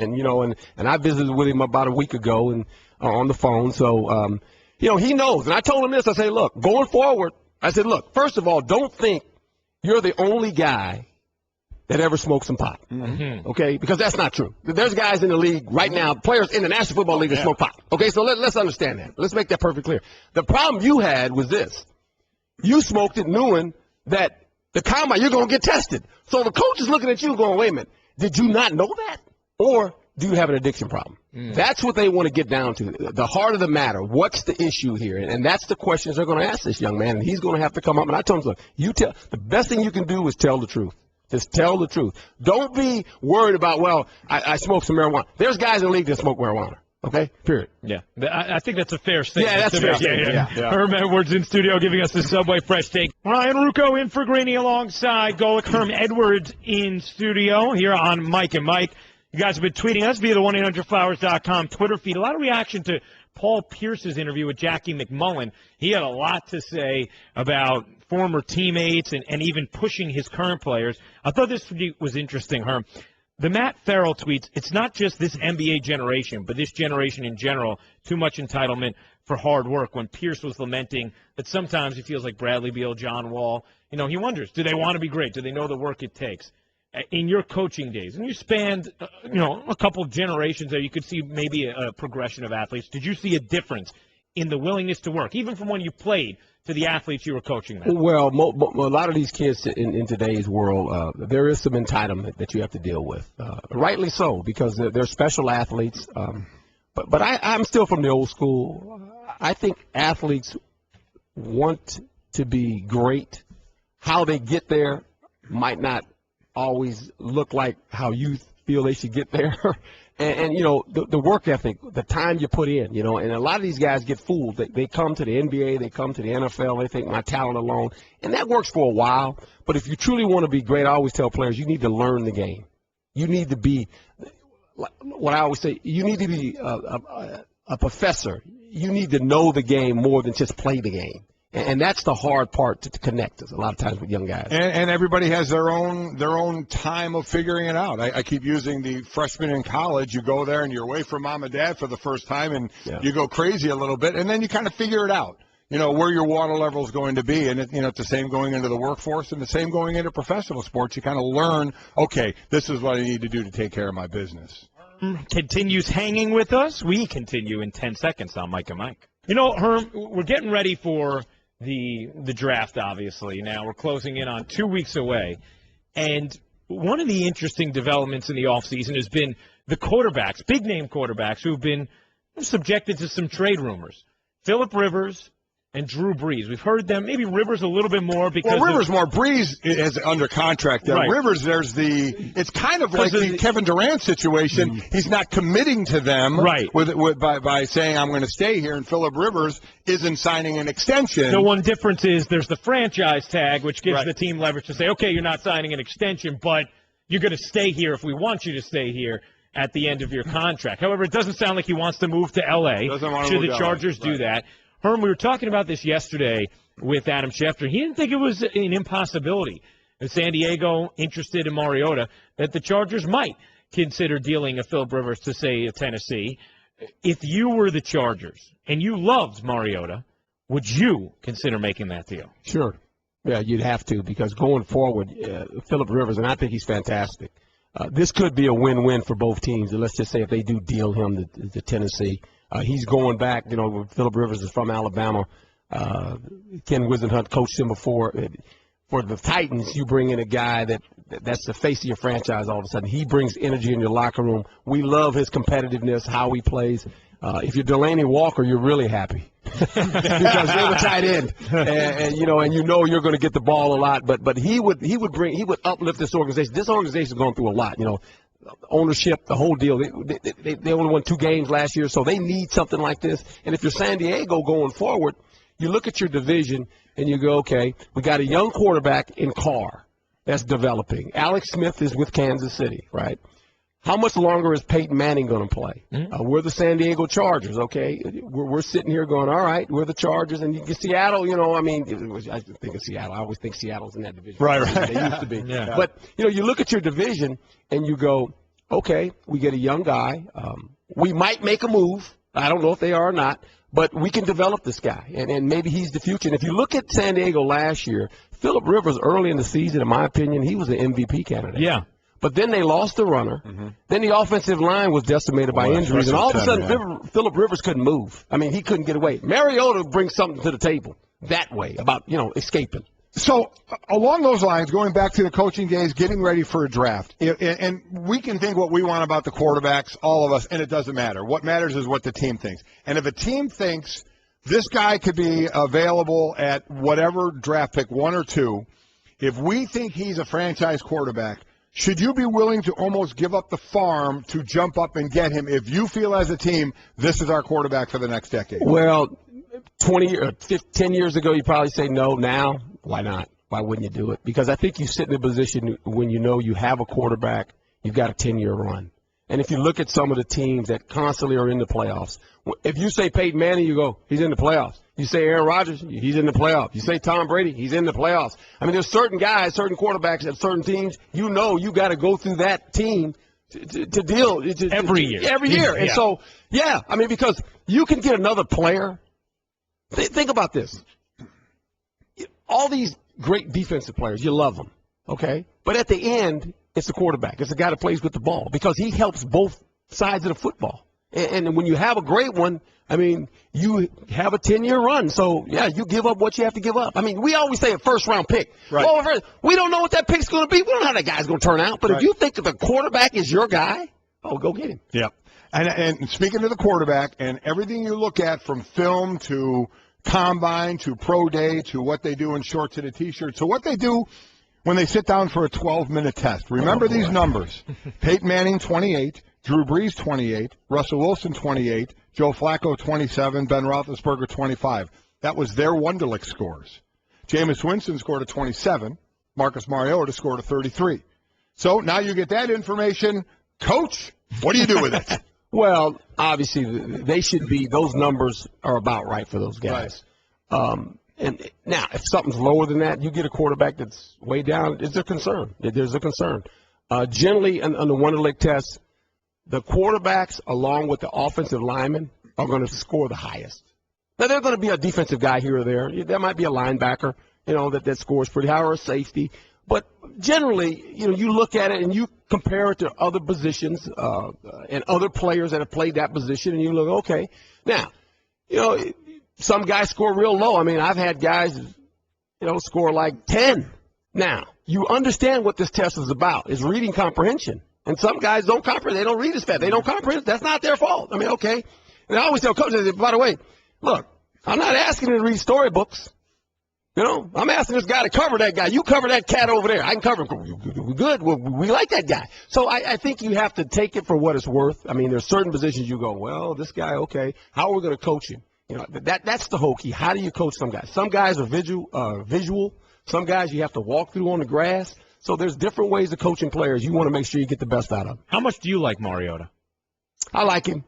I visited with him about a week ago and on the phone. So he knows. And I told him this. I say, look, going forward, I said, look, first of all, don't think you're the only guy that ever smoked some pot, okay? Because that's not true. There's guys in the league right now, players in the National Football League that smoke pot, okay? So let's understand that. Let's make that perfectly clear. The problem you had was this. You smoked it knowing that the combine, you're going to get tested. So the coach is looking at you going, wait a minute, did you not know that? Or do you have an addiction problem? That's what they want to get down to, the heart of the matter. What's the issue here? And that's the questions they're going to ask this young man, and he's going to have to come up. And I told him, look, the best thing you can do is tell the truth. Just tell the truth. Don't be worried about, well, I smoke some marijuana. There's guys in the league that smoke marijuana. Okay? Period. Yeah. I think that's a fair statement. Yeah, that's a fair statement. Yeah. Herm Edwards in studio giving us the Subway Fresh Take. Ryan Ruocco in for Greeny alongside Golic. Herm Edwards in studio here on Mike and Mike. You guys have been tweeting us via the 1-800-Flowers.com Twitter feed. A lot of reaction to Paul Pierce's interview with Jackie McMullen. He had a lot to say about former teammates and even pushing his current players. I thought this was interesting, Herm. The Matt Farrell tweets, it's not just this NBA generation, but this generation in general, too much entitlement for hard work. When Pierce was lamenting that sometimes he feels like Bradley Beal, John Wall, he wonders, do they want to be great? Do they know the work it takes? In your coaching days, and you spanned, a couple of generations there, you could see maybe a progression of athletes. Did you see a difference in the willingness to work, even from when you played to the athletes you were coaching then? Well, a lot of these kids in today's world, there is some entitlement that you have to deal with. Rightly so, because they're special athletes. But I'm still from the old school. I think athletes want to be great. How they get there might not always look like how you feel they should get there. and the work ethic, the time you put in, and a lot of these guys get fooled. They come to the NBA, they come to the NFL, they think my talent alone, and that works for a while. But if you truly want to be great, I always tell players, you need to learn the game. You need to be, what I always say, you need to be a professor. You need to know the game more than just play the game. And that's the hard part to connect us a lot of times with young guys. And everybody has their own time of figuring it out. I keep using the freshman in college. You go there and you're away from mom and dad for the first time, and you go crazy a little bit, and then you kind of figure it out. Where your water level is going to be, and it's the same going into the workforce and the same going into professional sports. You kind of learn, okay, this is what I need to do to take care of my business. Continues hanging with us. We continue in 10 seconds on Mike and Mike. Herm, we're getting ready for the draft, obviously. Now we're closing in on 2 weeks away. And one of the interesting developments in the offseason has been the quarterbacks, big-name quarterbacks, who've been subjected to some trade rumors. Phillip Rivers, and Drew Brees. We've heard them. Maybe Rivers a little bit more because Rivers more. Brees is under contract there. Right. Rivers, it's kind of like the Kevin Durant situation. He's not committing to them by saying I'm going to stay here, and Phillip Rivers isn't signing an extension. The one difference is there's the franchise tag, which gives the team leverage to say, okay, you're not signing an extension, but you're going to stay here if we want you to stay here at the end of your contract. However, it doesn't sound like he wants to move to L.A. Should the Chargers do that? Herm, we were talking about this yesterday with Adam Schefter. He didn't think it was an impossibility. If San Diego interested in Mariota, that the Chargers might consider dealing a Phillip Rivers to, say, Tennessee. If you were the Chargers and you loved Mariota, would you consider making that deal? Sure. Yeah, you'd have to, because going forward, Phillip Rivers, and I think he's fantastic. This could be a win-win for both teams. Let's just say if they do deal him to Tennessee. He's going back, Phillip Rivers is from Alabama. Ken Wisenhunt coached him before. For the Titans, you bring in a guy that's the face of your franchise all of a sudden. He brings energy in your locker room. We love his competitiveness, how he plays. If you're Delaney Walker, you're really happy because you're the tight end, and you're going to get the ball a lot. But he would uplift this organization. This organization is going through a lot, ownership, the whole deal. They only won 2 games last year, so they need something like this. And if you're San Diego going forward, you look at your division and you go, okay, we got a young quarterback in Carr that's developing. Alex Smith is with Kansas City, right? How much longer is Peyton Manning going to play? We're the San Diego Chargers, okay? We're sitting here going, all right, we're the Chargers. And you get Seattle, I think of Seattle. I always think Seattle's in that division. Right. They used to be. Yeah. But, you look at your division and you go, okay, we get a young guy. We might make a move. I don't know if they are or not. But we can develop this guy, and maybe he's the future. And if you look at San Diego last year, Phillip Rivers early in the season, in my opinion, he was an MVP candidate. Yeah. But then they lost the runner. Then the offensive line was decimated by injuries. And all of a sudden, Phillip Rivers couldn't move. I mean, he couldn't get away. Mariota brings something to the table that way about, escaping. So along those lines, going back to the coaching days, getting ready for a draft, and we can think what we want about the quarterbacks, all of us, and it doesn't matter. What matters is what the team thinks. And if a team thinks this guy could be available at whatever draft pick, 1 or 2, if we think he's a franchise quarterback, should you be willing to almost give up the farm to jump up and get him if you feel as a team this is our quarterback for the next decade? Well, 10 years ago, you'd probably say no. Now, why not? Why wouldn't you do it? Because I think you sit in a position when you know you have a quarterback, you've got a 10-year run. And if you look at some of the teams that constantly are in the playoffs, if you say Peyton Manning, you go, he's in the playoffs. You say Aaron Rodgers, he's in the playoffs. You say Tom Brady, he's in the playoffs. I mean, there's certain guys, certain quarterbacks at certain teams, you got to go through that team to deal. Every year. Every year. And so, because you can get another player. Think about this. All these great defensive players, you love them, okay? But at the end, it's the quarterback. It's the guy that plays with the ball because he helps both sides of the football. And when you have a great one, you have a 10-year run. So, you give up what you have to give up. We always say a first-round pick. Right. Well, we don't know what that pick's going to be. We don't know how that guy's going to turn out. But if you think that the quarterback is your guy, go get him. Yeah. And speaking to the quarterback and everything you look at from film to combine to pro day to what they do in shorts and a T-shirt to what they do when they sit down for a 12-minute test. Remember these numbers. Peyton Manning, 28. Drew Brees, 28. Russell Wilson, 28. Joe Flacco, 27. Ben Roethlisberger, 25. That was their Wonderlic scores. Jameis Winston scored a 27. Marcus Mariota scored a 33. So now you get that information. Coach, what do you do with it? Well, obviously, they should be – those numbers are about right for those guys. Right. And now, if something's lower than that, you get a quarterback that's way down, it's a concern. There's a concern. Generally, on the Wonderlic test, the quarterbacks, along with the offensive linemen, are going to score the highest. Now, there's going to be a defensive guy here or there. There might be a linebacker, that scores pretty high, or a safety. But generally, you look at it and you compare it to other positions and other players that have played that position, and you look, okay. Now, some guys score real low. I've had guys, score like 10. Now, you understand what this test is about. It's reading comprehension. And some guys don't comprehend. They don't read as fast. They don't comprehend. That's not their fault. Okay. And I always tell coaches, by the way, look, I'm not asking him to read storybooks. You know, I'm asking this guy to cover that guy. You cover that cat over there. I can cover him. We're good. We like that guy. So I think you have to take it for what it's worth. I mean, there's certain positions you go, well, this guy, okay, how are we going to coach him? You know, that's the whole key. How do you coach some guys? Some guys are visual. Some guys you have to walk through on the grass. So there's different ways of coaching players. You want to make sure you get the best out of them. How much do you like Mariota? I like him.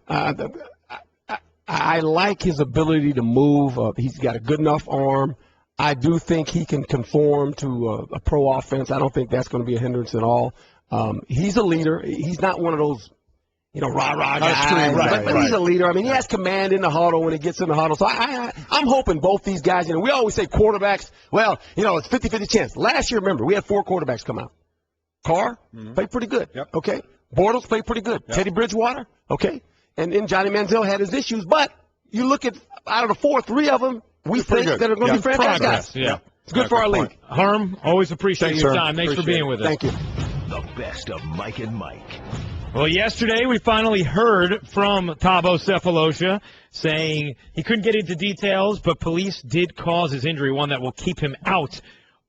I like his ability to move. He's got a good enough arm. I do think he can conform to a pro offense. I don't think that's going to be a hindrance at all. He's a leader. He's not one of those, rah-rah guys. But he's a leader. I mean, he has command in the huddle when he gets in the huddle. So I'm hoping both these guys, we always say quarterbacks, well, it's 50-50 chance. Last year, remember, we had 4 quarterbacks come out. Carr played pretty good. Yep. Okay. Bortles played pretty good. Yep. Teddy Bridgewater. Okay. And then Johnny Manziel had his issues. But you look at, out of the 4, 3 of them, we think that are going to be franchise guys. Yeah. It's good for our league. Herm, always appreciate your time. Thanks for being with us. Thank you. The best of Mike and Mike. Well, yesterday we finally heard from Thabo Sefolosha saying he couldn't get into details, but police did cause his injury, one that will keep him out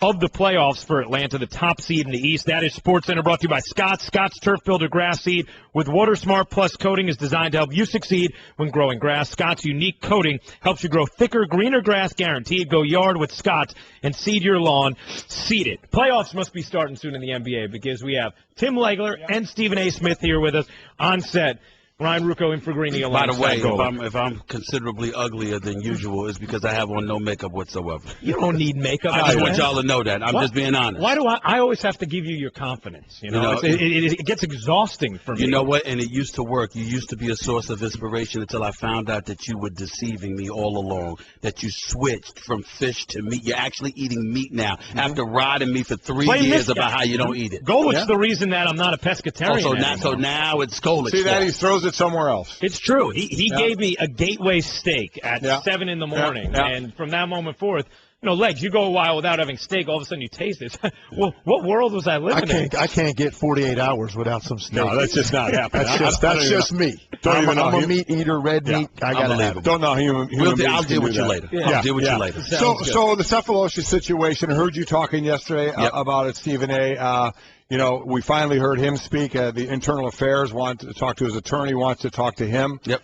of the playoffs for Atlanta, the top seed in the East. That is SportsCenter, brought to you by Scott's. Scott's Turf Builder Grass Seed with Water Smart Plus coating is designed to help you succeed when growing grass. Scott's unique coating helps you grow thicker, greener grass guaranteed. Go yard with Scott's and seed your lawn. Seed it. Playoffs must be starting soon in the NBA because we have Tim Legler and Stephen A. Smith here with us on set. Ryan Ruocco in for Greeny. By the way, if I'm considerably uglier than usual, it's because I have on no makeup whatsoever. You don't need makeup. I just want y'all to know that. I'm just being honest. Why do I always have to give you your confidence? It gets exhausting for me. You know what? And it used to work. You used to be a source of inspiration until I found out that you were deceiving me all along, that you switched from fish to meat. You're actually eating meat now after riding me for 3 years about how you don't eat it. Golic's the reason that I'm not a pescatarian. So now it's Golic. See that? He throws it somewhere else. It's true. He gave me a gateway steak at 7 in the morning, and from that moment forth, Legs, you go a while without having steak, all of a sudden you taste it. Well, what world was I living in? I can't get 48 hours without some steak. No, that's just not happening. That's just me. I'm a meat eater, red meat. I got to have it. Don't know human I'll deal with you later. I'll deal with you later. So the Sefolosha situation, I heard you talking yesterday about it, Stephen A. We finally heard him speak. The Internal Affairs wanted to talk to his attorney, wants to talk to him. Yep.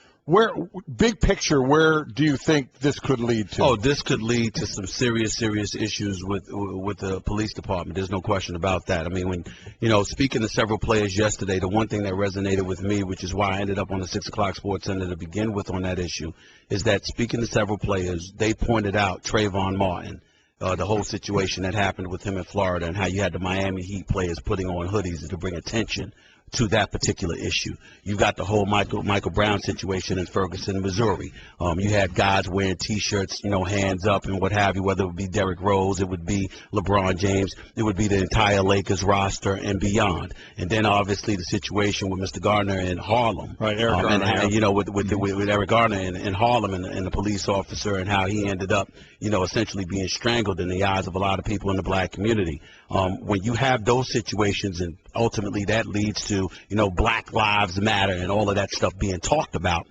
Big picture, where do you think this could lead to? Oh, this could lead to some serious issues with the police department. There's no question about that. I mean, when, speaking to several players yesterday, the one thing that resonated with me, which is why I ended up on the 6 o'clock Sports Center to begin with on that issue, is that speaking to several players, they pointed out Trayvon Martin, the whole situation that happened with him in Florida and how you had the Miami Heat players putting on hoodies to bring attention to that particular issue. You got the whole Michael Brown situation in Ferguson, Missouri. You had guys wearing T-shirts, hands up and what have you, whether it would be Derrick Rose, it would be LeBron James, it would be the entire Lakers roster and beyond. And then obviously the situation with Mr. Gardner in Harlem. Right, Eric Garner. With Eric Garner in Harlem and the police officer and how he ended up, essentially being strangled in the eyes of a lot of people in the black community. When you have those situations and ultimately that leads to, Black Lives Matter and all of that stuff being talked about,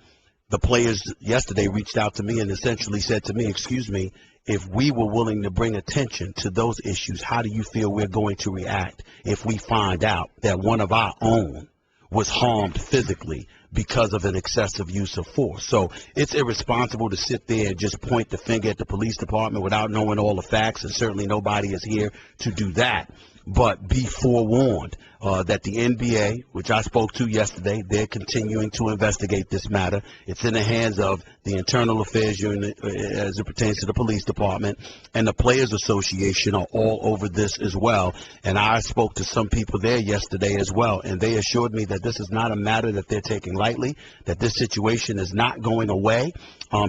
the players yesterday reached out to me and essentially said to me, excuse me, if we were willing to bring attention to those issues, how do you feel we're going to react if we find out that one of our own was harmed physically because of an excessive use of force? So it's irresponsible to sit there and just point the finger at the police department without knowing all the facts, and certainly nobody is here to do that. But be forewarned that the NBA, which I spoke to yesterday, they're continuing to investigate this matter. It's in the hands of the Internal Affairs Unit as it pertains to the police department, and the Players Association are all over this as well. And I spoke to some people there yesterday as well, and they assured me that this is not a matter that they're taking lightly, that this situation is not going away.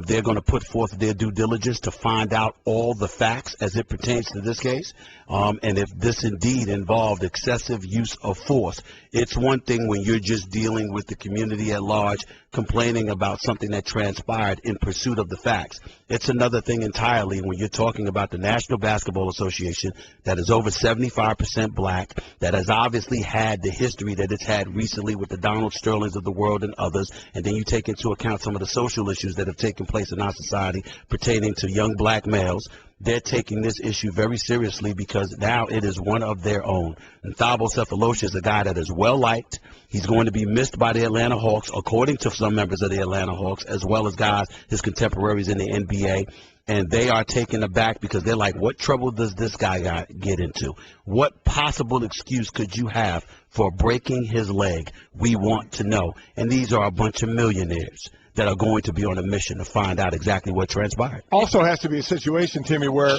They're going to put forth their due diligence to find out all the facts as it pertains to this case. And if this indeed involved excessive use of force. It's one thing when you're just dealing with the community at large, complaining about something that transpired in pursuit of the facts. It's another thing entirely when you're talking about the National Basketball Association that is over 75% black, that has obviously had the history that it's had recently with the Donald Sterlings of the world and others, and then you take into account some of the social issues that have taken place in our society pertaining to young black males. They're taking this issue very seriously because now it is one of their own. And Thabo Sefolosha is a guy that is well-liked. He's going to be missed by the Atlanta Hawks, according to some members of the Atlanta Hawks, as well as guys, his contemporaries in the NBA. And they are taken aback because they're like, what trouble does this guy get into? What possible excuse could you have for breaking his leg? We want to know. And these are a bunch of millionaires that are going to be on a mission to find out exactly what transpired. Also has to be a situation, Timmy, where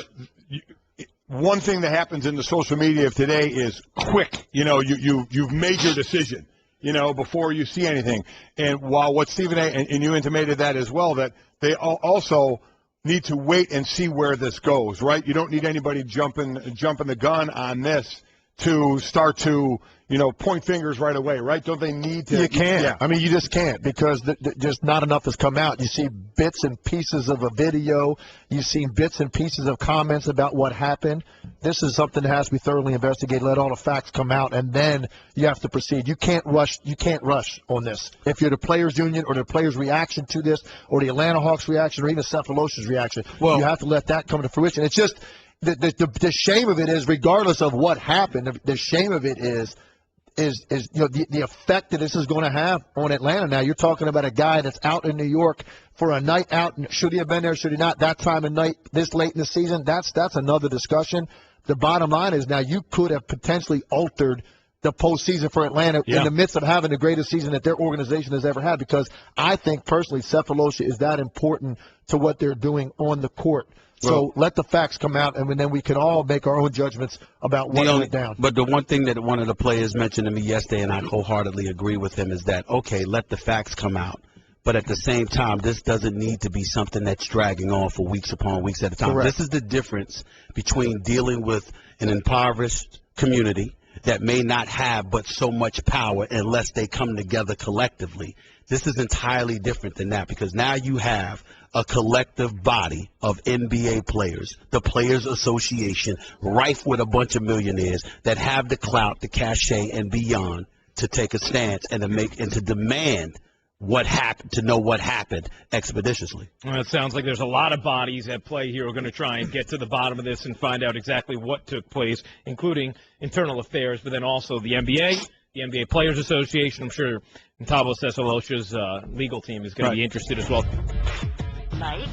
one thing that happens in the social media of today is quick. You know, you've made your decision, you know, before you see anything. And while what Stephen A. and you intimated that as well, that they also need to wait and see where this goes, right? You don't need anybody jumping the gun on this to start to, you know, point fingers right away, right? Don't they need to? You can't. Yeah. I mean, you just can't because just not enough has come out. You see bits and pieces of a video. You've seen bits and pieces of comments about what happened. This is something that has to be thoroughly investigated. Let all the facts come out, and then you have to proceed. You can't rush. You can't rush on this. If you're the players' union or the players' reaction to this, or the Atlanta Hawks' reaction, or even Sefolosha's reaction, you have to let that come to fruition. It's just the shame of it is, regardless of what happened, the shame of it is you know the effect that this is going to have on Atlanta. Now you're talking about a guy that's out in New York for a night out. Should he have been there? Should he not? That time of night, this late in the season, that's another discussion. The bottom line is now you could have potentially altered the postseason for Atlanta in the midst of having the greatest season that their organization has ever had. Because I think personally, Sefolosha is that important to what they're doing on the court. So let the facts come out, and then we can all make our own judgments about what went down. But the one thing that one of the players mentioned to me yesterday, and I wholeheartedly agree with him, is that, okay, let the facts come out. But at the same time, this doesn't need to be something that's dragging on for weeks upon weeks at a time. Correct. This is the difference between dealing with an impoverished community that may not have but so much power unless they come together collectively. This is entirely different than that because now you have a collective body of NBA players, the Players Association, rife with a bunch of millionaires that have the clout, the cachet, and beyond to take a stance and to demand what happened, to know what happened expeditiously. Well, it sounds like there's a lot of bodies at play here who are going to try and get to the bottom of this and find out exactly what took place, including internal affairs, but then also the NBA, the NBA Players Association. I'm sure Thabo Sefolosha's legal team is going to be interested as well. Mike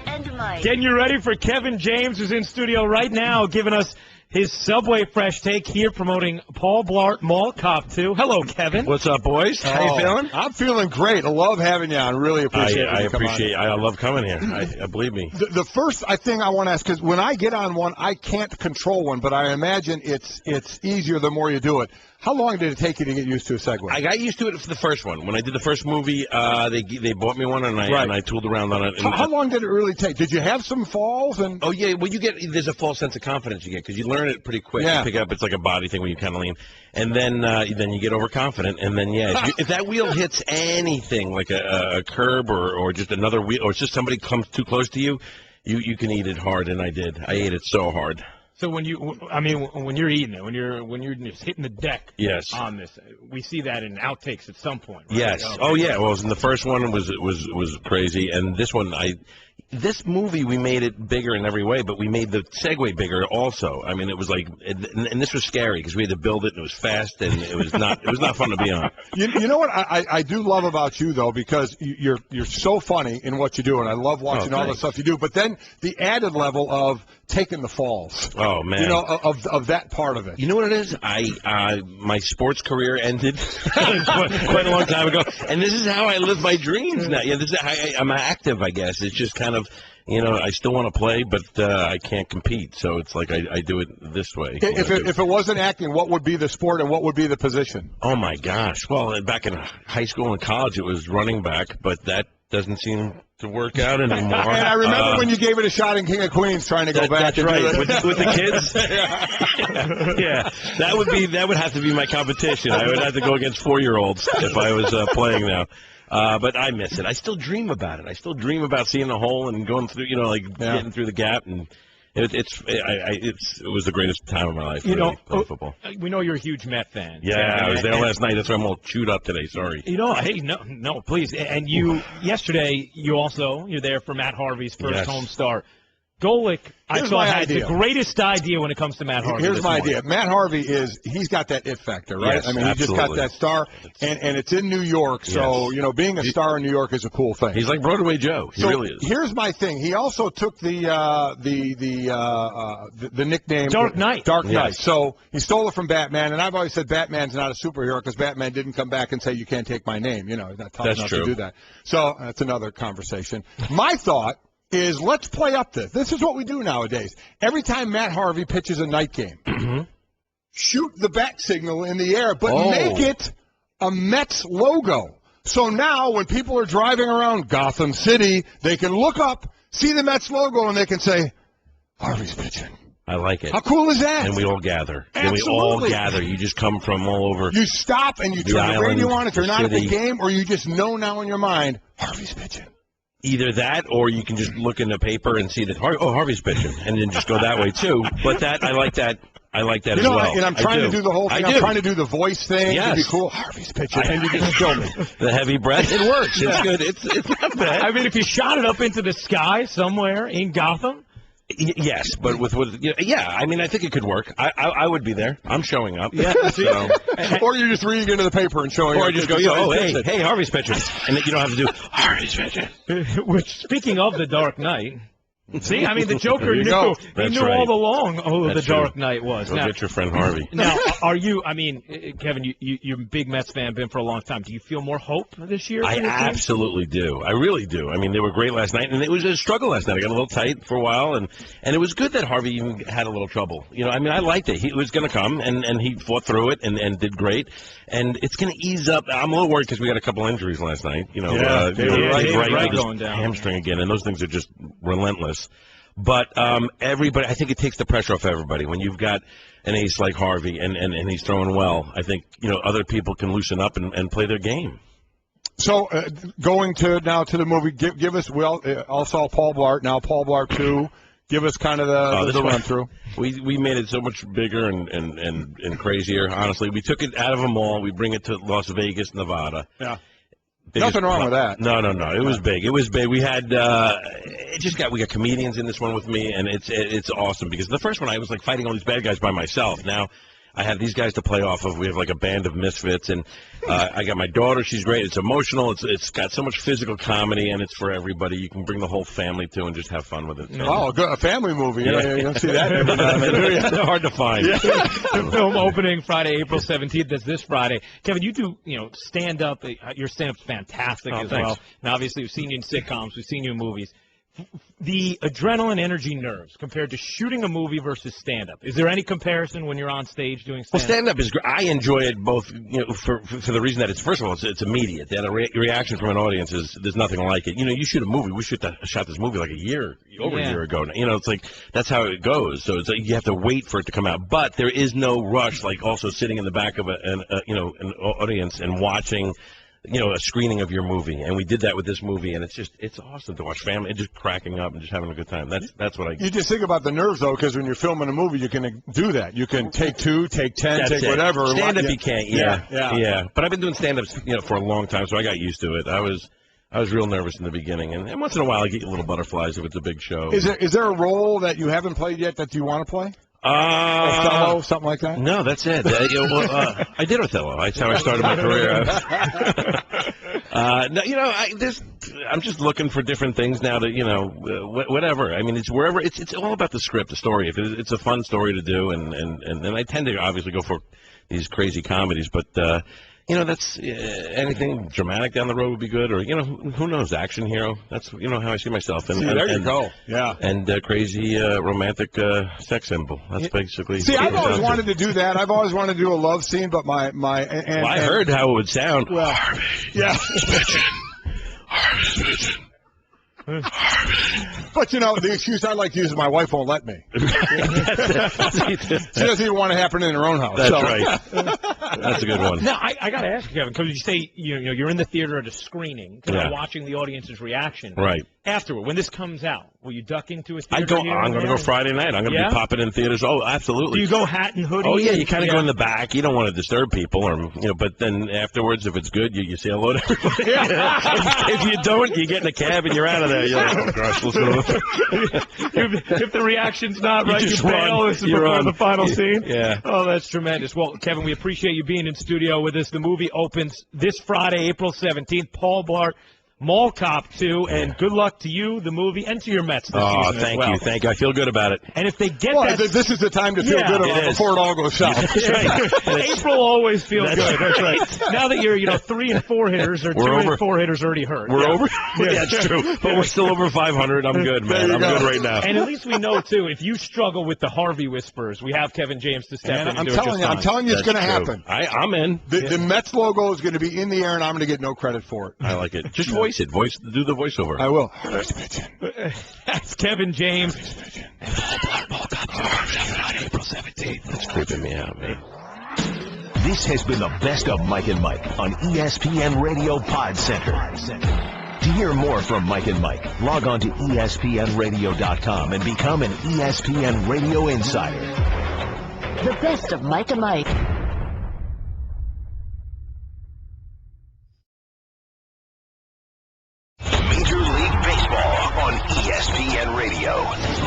and Mike. Getting you ready for Kevin James, who's in studio right now, giving us his Subway Fresh take here, promoting Paul Blart Mall Cop 2. Hello, Kevin. What's up, boys? How you feeling? I'm feeling great. I love having you on. Really appreciate it. I love coming here. I believe me. The first thing I want to ask, because when I get on one, I can't control one, but I imagine it's easier the more you do it. How long did it take you to get used to a Segway? I got used to it for the first one. When I did the first movie, they bought me one, and I tooled around on it. How long did it really take? Did you have some falls? Oh, yeah. Well, there's a false sense of confidence you get because you learn it pretty quick. Yeah. You pick it up. It's like a body thing when you kind of lean. And then you get overconfident. And then, if that wheel hits anything, like a curb or just another wheel, or it's just somebody comes too close to you, you can eat it hard, and I did. I ate it so hard. So when you're eating it, when you're just hitting the deck on this, we see that in outtakes at some point, right? Yes. Oh yeah. Well, in the first one was crazy, and this one this movie we made it bigger in every way, but we made the Segway bigger also. I mean, it was like, and this was scary because we had to build it, and it was fast, and it was not fun to be on. You know what I do love about you though, because you're so funny in what you do, and I love watching all the stuff you do. But then the added level of taking the falls. Oh man. You know, of that part of it. You know what it is? My sports career ended quite a long time ago, and this is how I live my dreams now. Yeah, this is how I'm active, I guess. It's just kind of, I still want to play, but I can't compete. So it's like I do it this way. If it wasn't acting, what would be the sport and what would be the position? Oh my gosh! Well, back in high school and college, it was running back, but that doesn't seem to work out anymore. And I remember when you gave it a shot in King of Queens, trying to go back. That's right, with the kids. Yeah, that would have to be my competition. I would have to go against 4-year-olds if I was playing now. But I miss it. I still dream about it. I still dream about seeing the hole and going through, getting through the gap. And it was the greatest time of my life. Playing football. We know you're a huge Met fan. Yeah, I was there last night. That's why I'm all chewed up today. Sorry. Hey, no, please. And yesterday, you're there for Matt Harvey's first home start. Golic, I thought, had the greatest idea when it comes to Matt Harvey. Here's my idea. Matt Harvey he's got that it factor, right? Yes, I mean, he just got that star, and it's in New York, so, being a star in New York is a cool thing. He's like Broadway Joe. He really is. Here's my thing. He also took the nickname Dark Knight. Dark Knight. So he stole it from Batman, and I've always said Batman's not a superhero because Batman didn't come back and say, you can't take my name. He's not tough enough to do that. So that's another conversation. My thought is let's play up this. This is what we do nowadays. Every time Matt Harvey pitches a night game, shoot the bat signal in the air, but make it a Mets logo. So now when people are driving around Gotham City, they can look up, see the Mets logo, and they can say, Harvey's pitching. I like it. How cool is that? And we all gather. Absolutely. And we all gather. You just come from all over. You stop and you turn the radio on if you're not at the city. game, or you just know now in your mind, Harvey's pitching. Either that, or you can just look in the paper and see that Harvey's pitching, and then just go that way too. But I like that. I like that as well. And I'm trying to do the whole thing. I'm trying to do the voice thing. Yes. It'd be cool. Harvey's pitching, and you just kill me. The heavy breath. It works. It's good. It's not bad. I mean, if you shot it up into the sky somewhere in Gotham. Yes, but I mean, I think it could work. I would be there. I'm showing up. Yeah. So. Or you're just reading into the paper and showing up. Or I just go, hey, Harvey's pitching. And then you don't have to do, Harvey's pitching. Which, speaking of the Dark Knight, see, I mean, the Joker knew. He knew right. all along who That's the Dark true. Knight was. Go get your friend Harvey. Now, are you, I mean, Kevin, you're a big Mets fan, been for a long time. Do you feel more hope this year? I absolutely do. I really do. I mean, they were great last night, and it was a struggle last night. I got a little tight for a while, and it was good that Harvey even had a little trouble. I mean, I liked it. He was going to come, and he fought through it and did great. And it's going to ease up. I'm a little worried because we got a couple injuries last night. Right going down. Hamstring again, and those things are just relentless. But everybody, I think it takes the pressure off everybody. When you've got an ace like Harvey and he's throwing well, I think, other people can loosen up and play their game. So going now to the movie, give us, also Paul Blart, now Paul Blart 2. Give us kind of the run-through. We made it so much bigger and crazier, honestly. We took it out of a mall. We bring it to Las Vegas, Nevada. Yeah. Nothing wrong with that. No. It was big. It was big. We had we got comedians in this one with me, and it's awesome because the first one I was like fighting all these bad guys by myself. Now I have these guys to play off of. We have like a band of misfits, and I got my daughter. She's great. It's emotional. It's got so much physical comedy, and it's for everybody. You can bring the whole family to and just have fun with it. Oh, good. A family movie. Yeah. You don't see that. They're hard to find. Yeah. The film opening Friday, April 17th. That's this Friday. Kevin, you do stand up. Your stand up's fantastic as well. And obviously, we've seen you in sitcoms. We've seen you in movies. The adrenaline, energy, nerves compared to shooting a movie versus stand-up. Is there any comparison when you're on stage doing stand-up? Well, stand-up is great. I enjoy it both, for the reason that first of all, it's immediate. That a reaction from an audience there's nothing like it. You shoot a movie. We shot this movie like over a year ago. It's like that's how it goes. So it's like you have to wait for it to come out. But there is no rush, like also sitting in the back of an audience and watching. A screening of your movie, and we did that with this movie, and it's awesome to watch family and just cracking up and just having a good time. That's what I. You just think about the nerves though, because when you're filming a movie, you can do that. You can take 2, take 10, take whatever. Stand up, you can't. Yeah. But I've been doing stand ups, for a long time, so I got used to it. I was real nervous in the beginning, and once in a while I get little butterflies if it's a big show. Is there a role that you haven't played yet that you want to play? Othello, something like that? No, that's it. I did Othello. That's how I started my career. I'm just looking for different things now to, whatever. I mean, it's wherever. It's all about the script, the story. If it's a fun story to do, and I tend to obviously go for these crazy comedies, but that's anything dramatic down the road would be good, or who knows, action hero. That's how I see myself. And there you go. Yeah. And crazy romantic sex symbol. That's basically. See, I've always wanted to do that. I've always wanted to do a love scene, but I heard how it would sound. Well, yeah. But, you know, the excuse I like to use is my wife won't let me. She doesn't even want it to happen in her own house. That's right. That's a good one. Now, I got to ask you, Kevin, because you say you're in the theater at a screening, Yeah. watching the audience's reaction. Right. Afterward, when this comes out, will you duck into a theater? I'm going to go Friday night. I'm going to be popping in theaters. Oh, absolutely. Do you go hat and hoodie? Oh, yeah, you kind of go in the back. You don't want to disturb people, but then afterwards, if it's good, you say hello to everybody. If you don't, you get in a cab and you're out of there. You're like, oh, gosh, let's go. If the reaction's not right, you bail. This is before the final scene. Yeah. Oh, that's tremendous. Well, Kevin, we appreciate you being in studio with us. The movie opens this Friday, April 17th. Paul Blart. Mall Cop 2, and good luck to you, the movie, and to your Mets this season as well. Thank you. I feel good about it. And if they get this is the time to feel good about it before it all goes south. That's right. April always feels good. That's right. Now that you're 3 and 4 hitters, or 2 and 4 hitters already hurt. We're over? Yeah, that's true. But we're still over 500. I'm good, man. I'm good right now. And at least we know, too, if you struggle with the Harvey whispers, we have Kevin James to step in and do it just fine. I'm telling you it's going to happen. I'm in. The Mets logo is going to be in the air, and I'm going to get no credit for it. I like it. Just voice it. Do the voiceover. I will. That's Kevin James. And Paul Blart Mall Cop 2 on April 17th. That's creeping me out, man. This has been the best of Mike and Mike on ESPN Radio Pod Center. To hear more from Mike and Mike, log on to ESPNradio.com and become an ESPN Radio Insider. The best of Mike and Mike. Major League Baseball on ESPN Radio.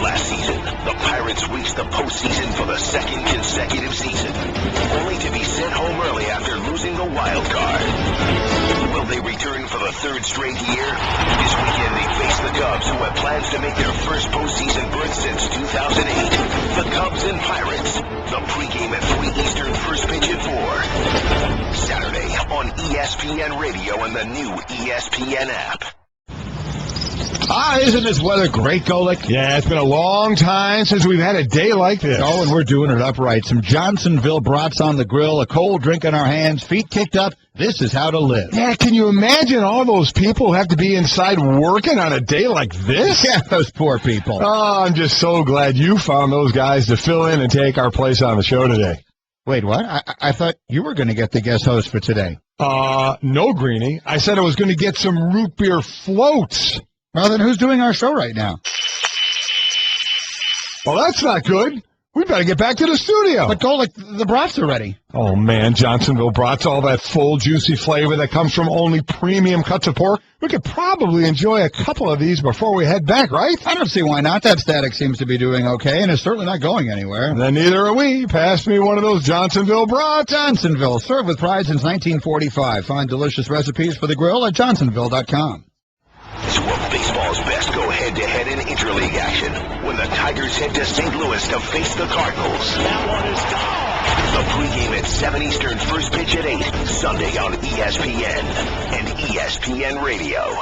Last season, the Pirates reached the postseason for the second consecutive season, only to be sent home early after losing the wild card. Will they return for the third straight year? This weekend they face the Cubs, who have plans to make their first postseason berth since 2008. The Cubs and Pirates. The pregame at 3 Eastern, first pitch at 4. Saturday on ESPN Radio and the new ESPN app. Isn't this weather great, Golic? Yeah, it's been a long time since we've had a day like this. Oh, and we're doing it upright. Some Johnsonville brats on the grill, a cold drink in our hands, feet kicked up. This is how to live. Yeah, can you imagine all those people who have to be inside working on a day like this? Yeah, those poor people. Oh, I'm just so glad you found those guys to fill in and take our place on the show today. Wait, what? I thought you were going to get the guest host for today. No, Greeny. I said I was going to get some root beer floats. Well, then who's doing our show right now? Well, that's not good. We better get back to the studio. But Golic, the brats are ready. Oh, man, Johnsonville brats, all that full, juicy flavor that comes from only premium cuts of pork. We could probably enjoy a couple of these before we head back, right? I don't see why not. That static seems to be doing okay, and it's certainly not going anywhere. Then neither are we. Pass me one of those Johnsonville brats. Johnsonville, served with pride since 1945. Find delicious recipes for the grill at johnsonville.com. Two of baseball's best go head-to-head in interleague action when the Tigers head to St. Louis to face the Cardinals. That one is gone. The pregame at 7 Eastern, first pitch at 8, Sunday on ESPN and ESPN Radio.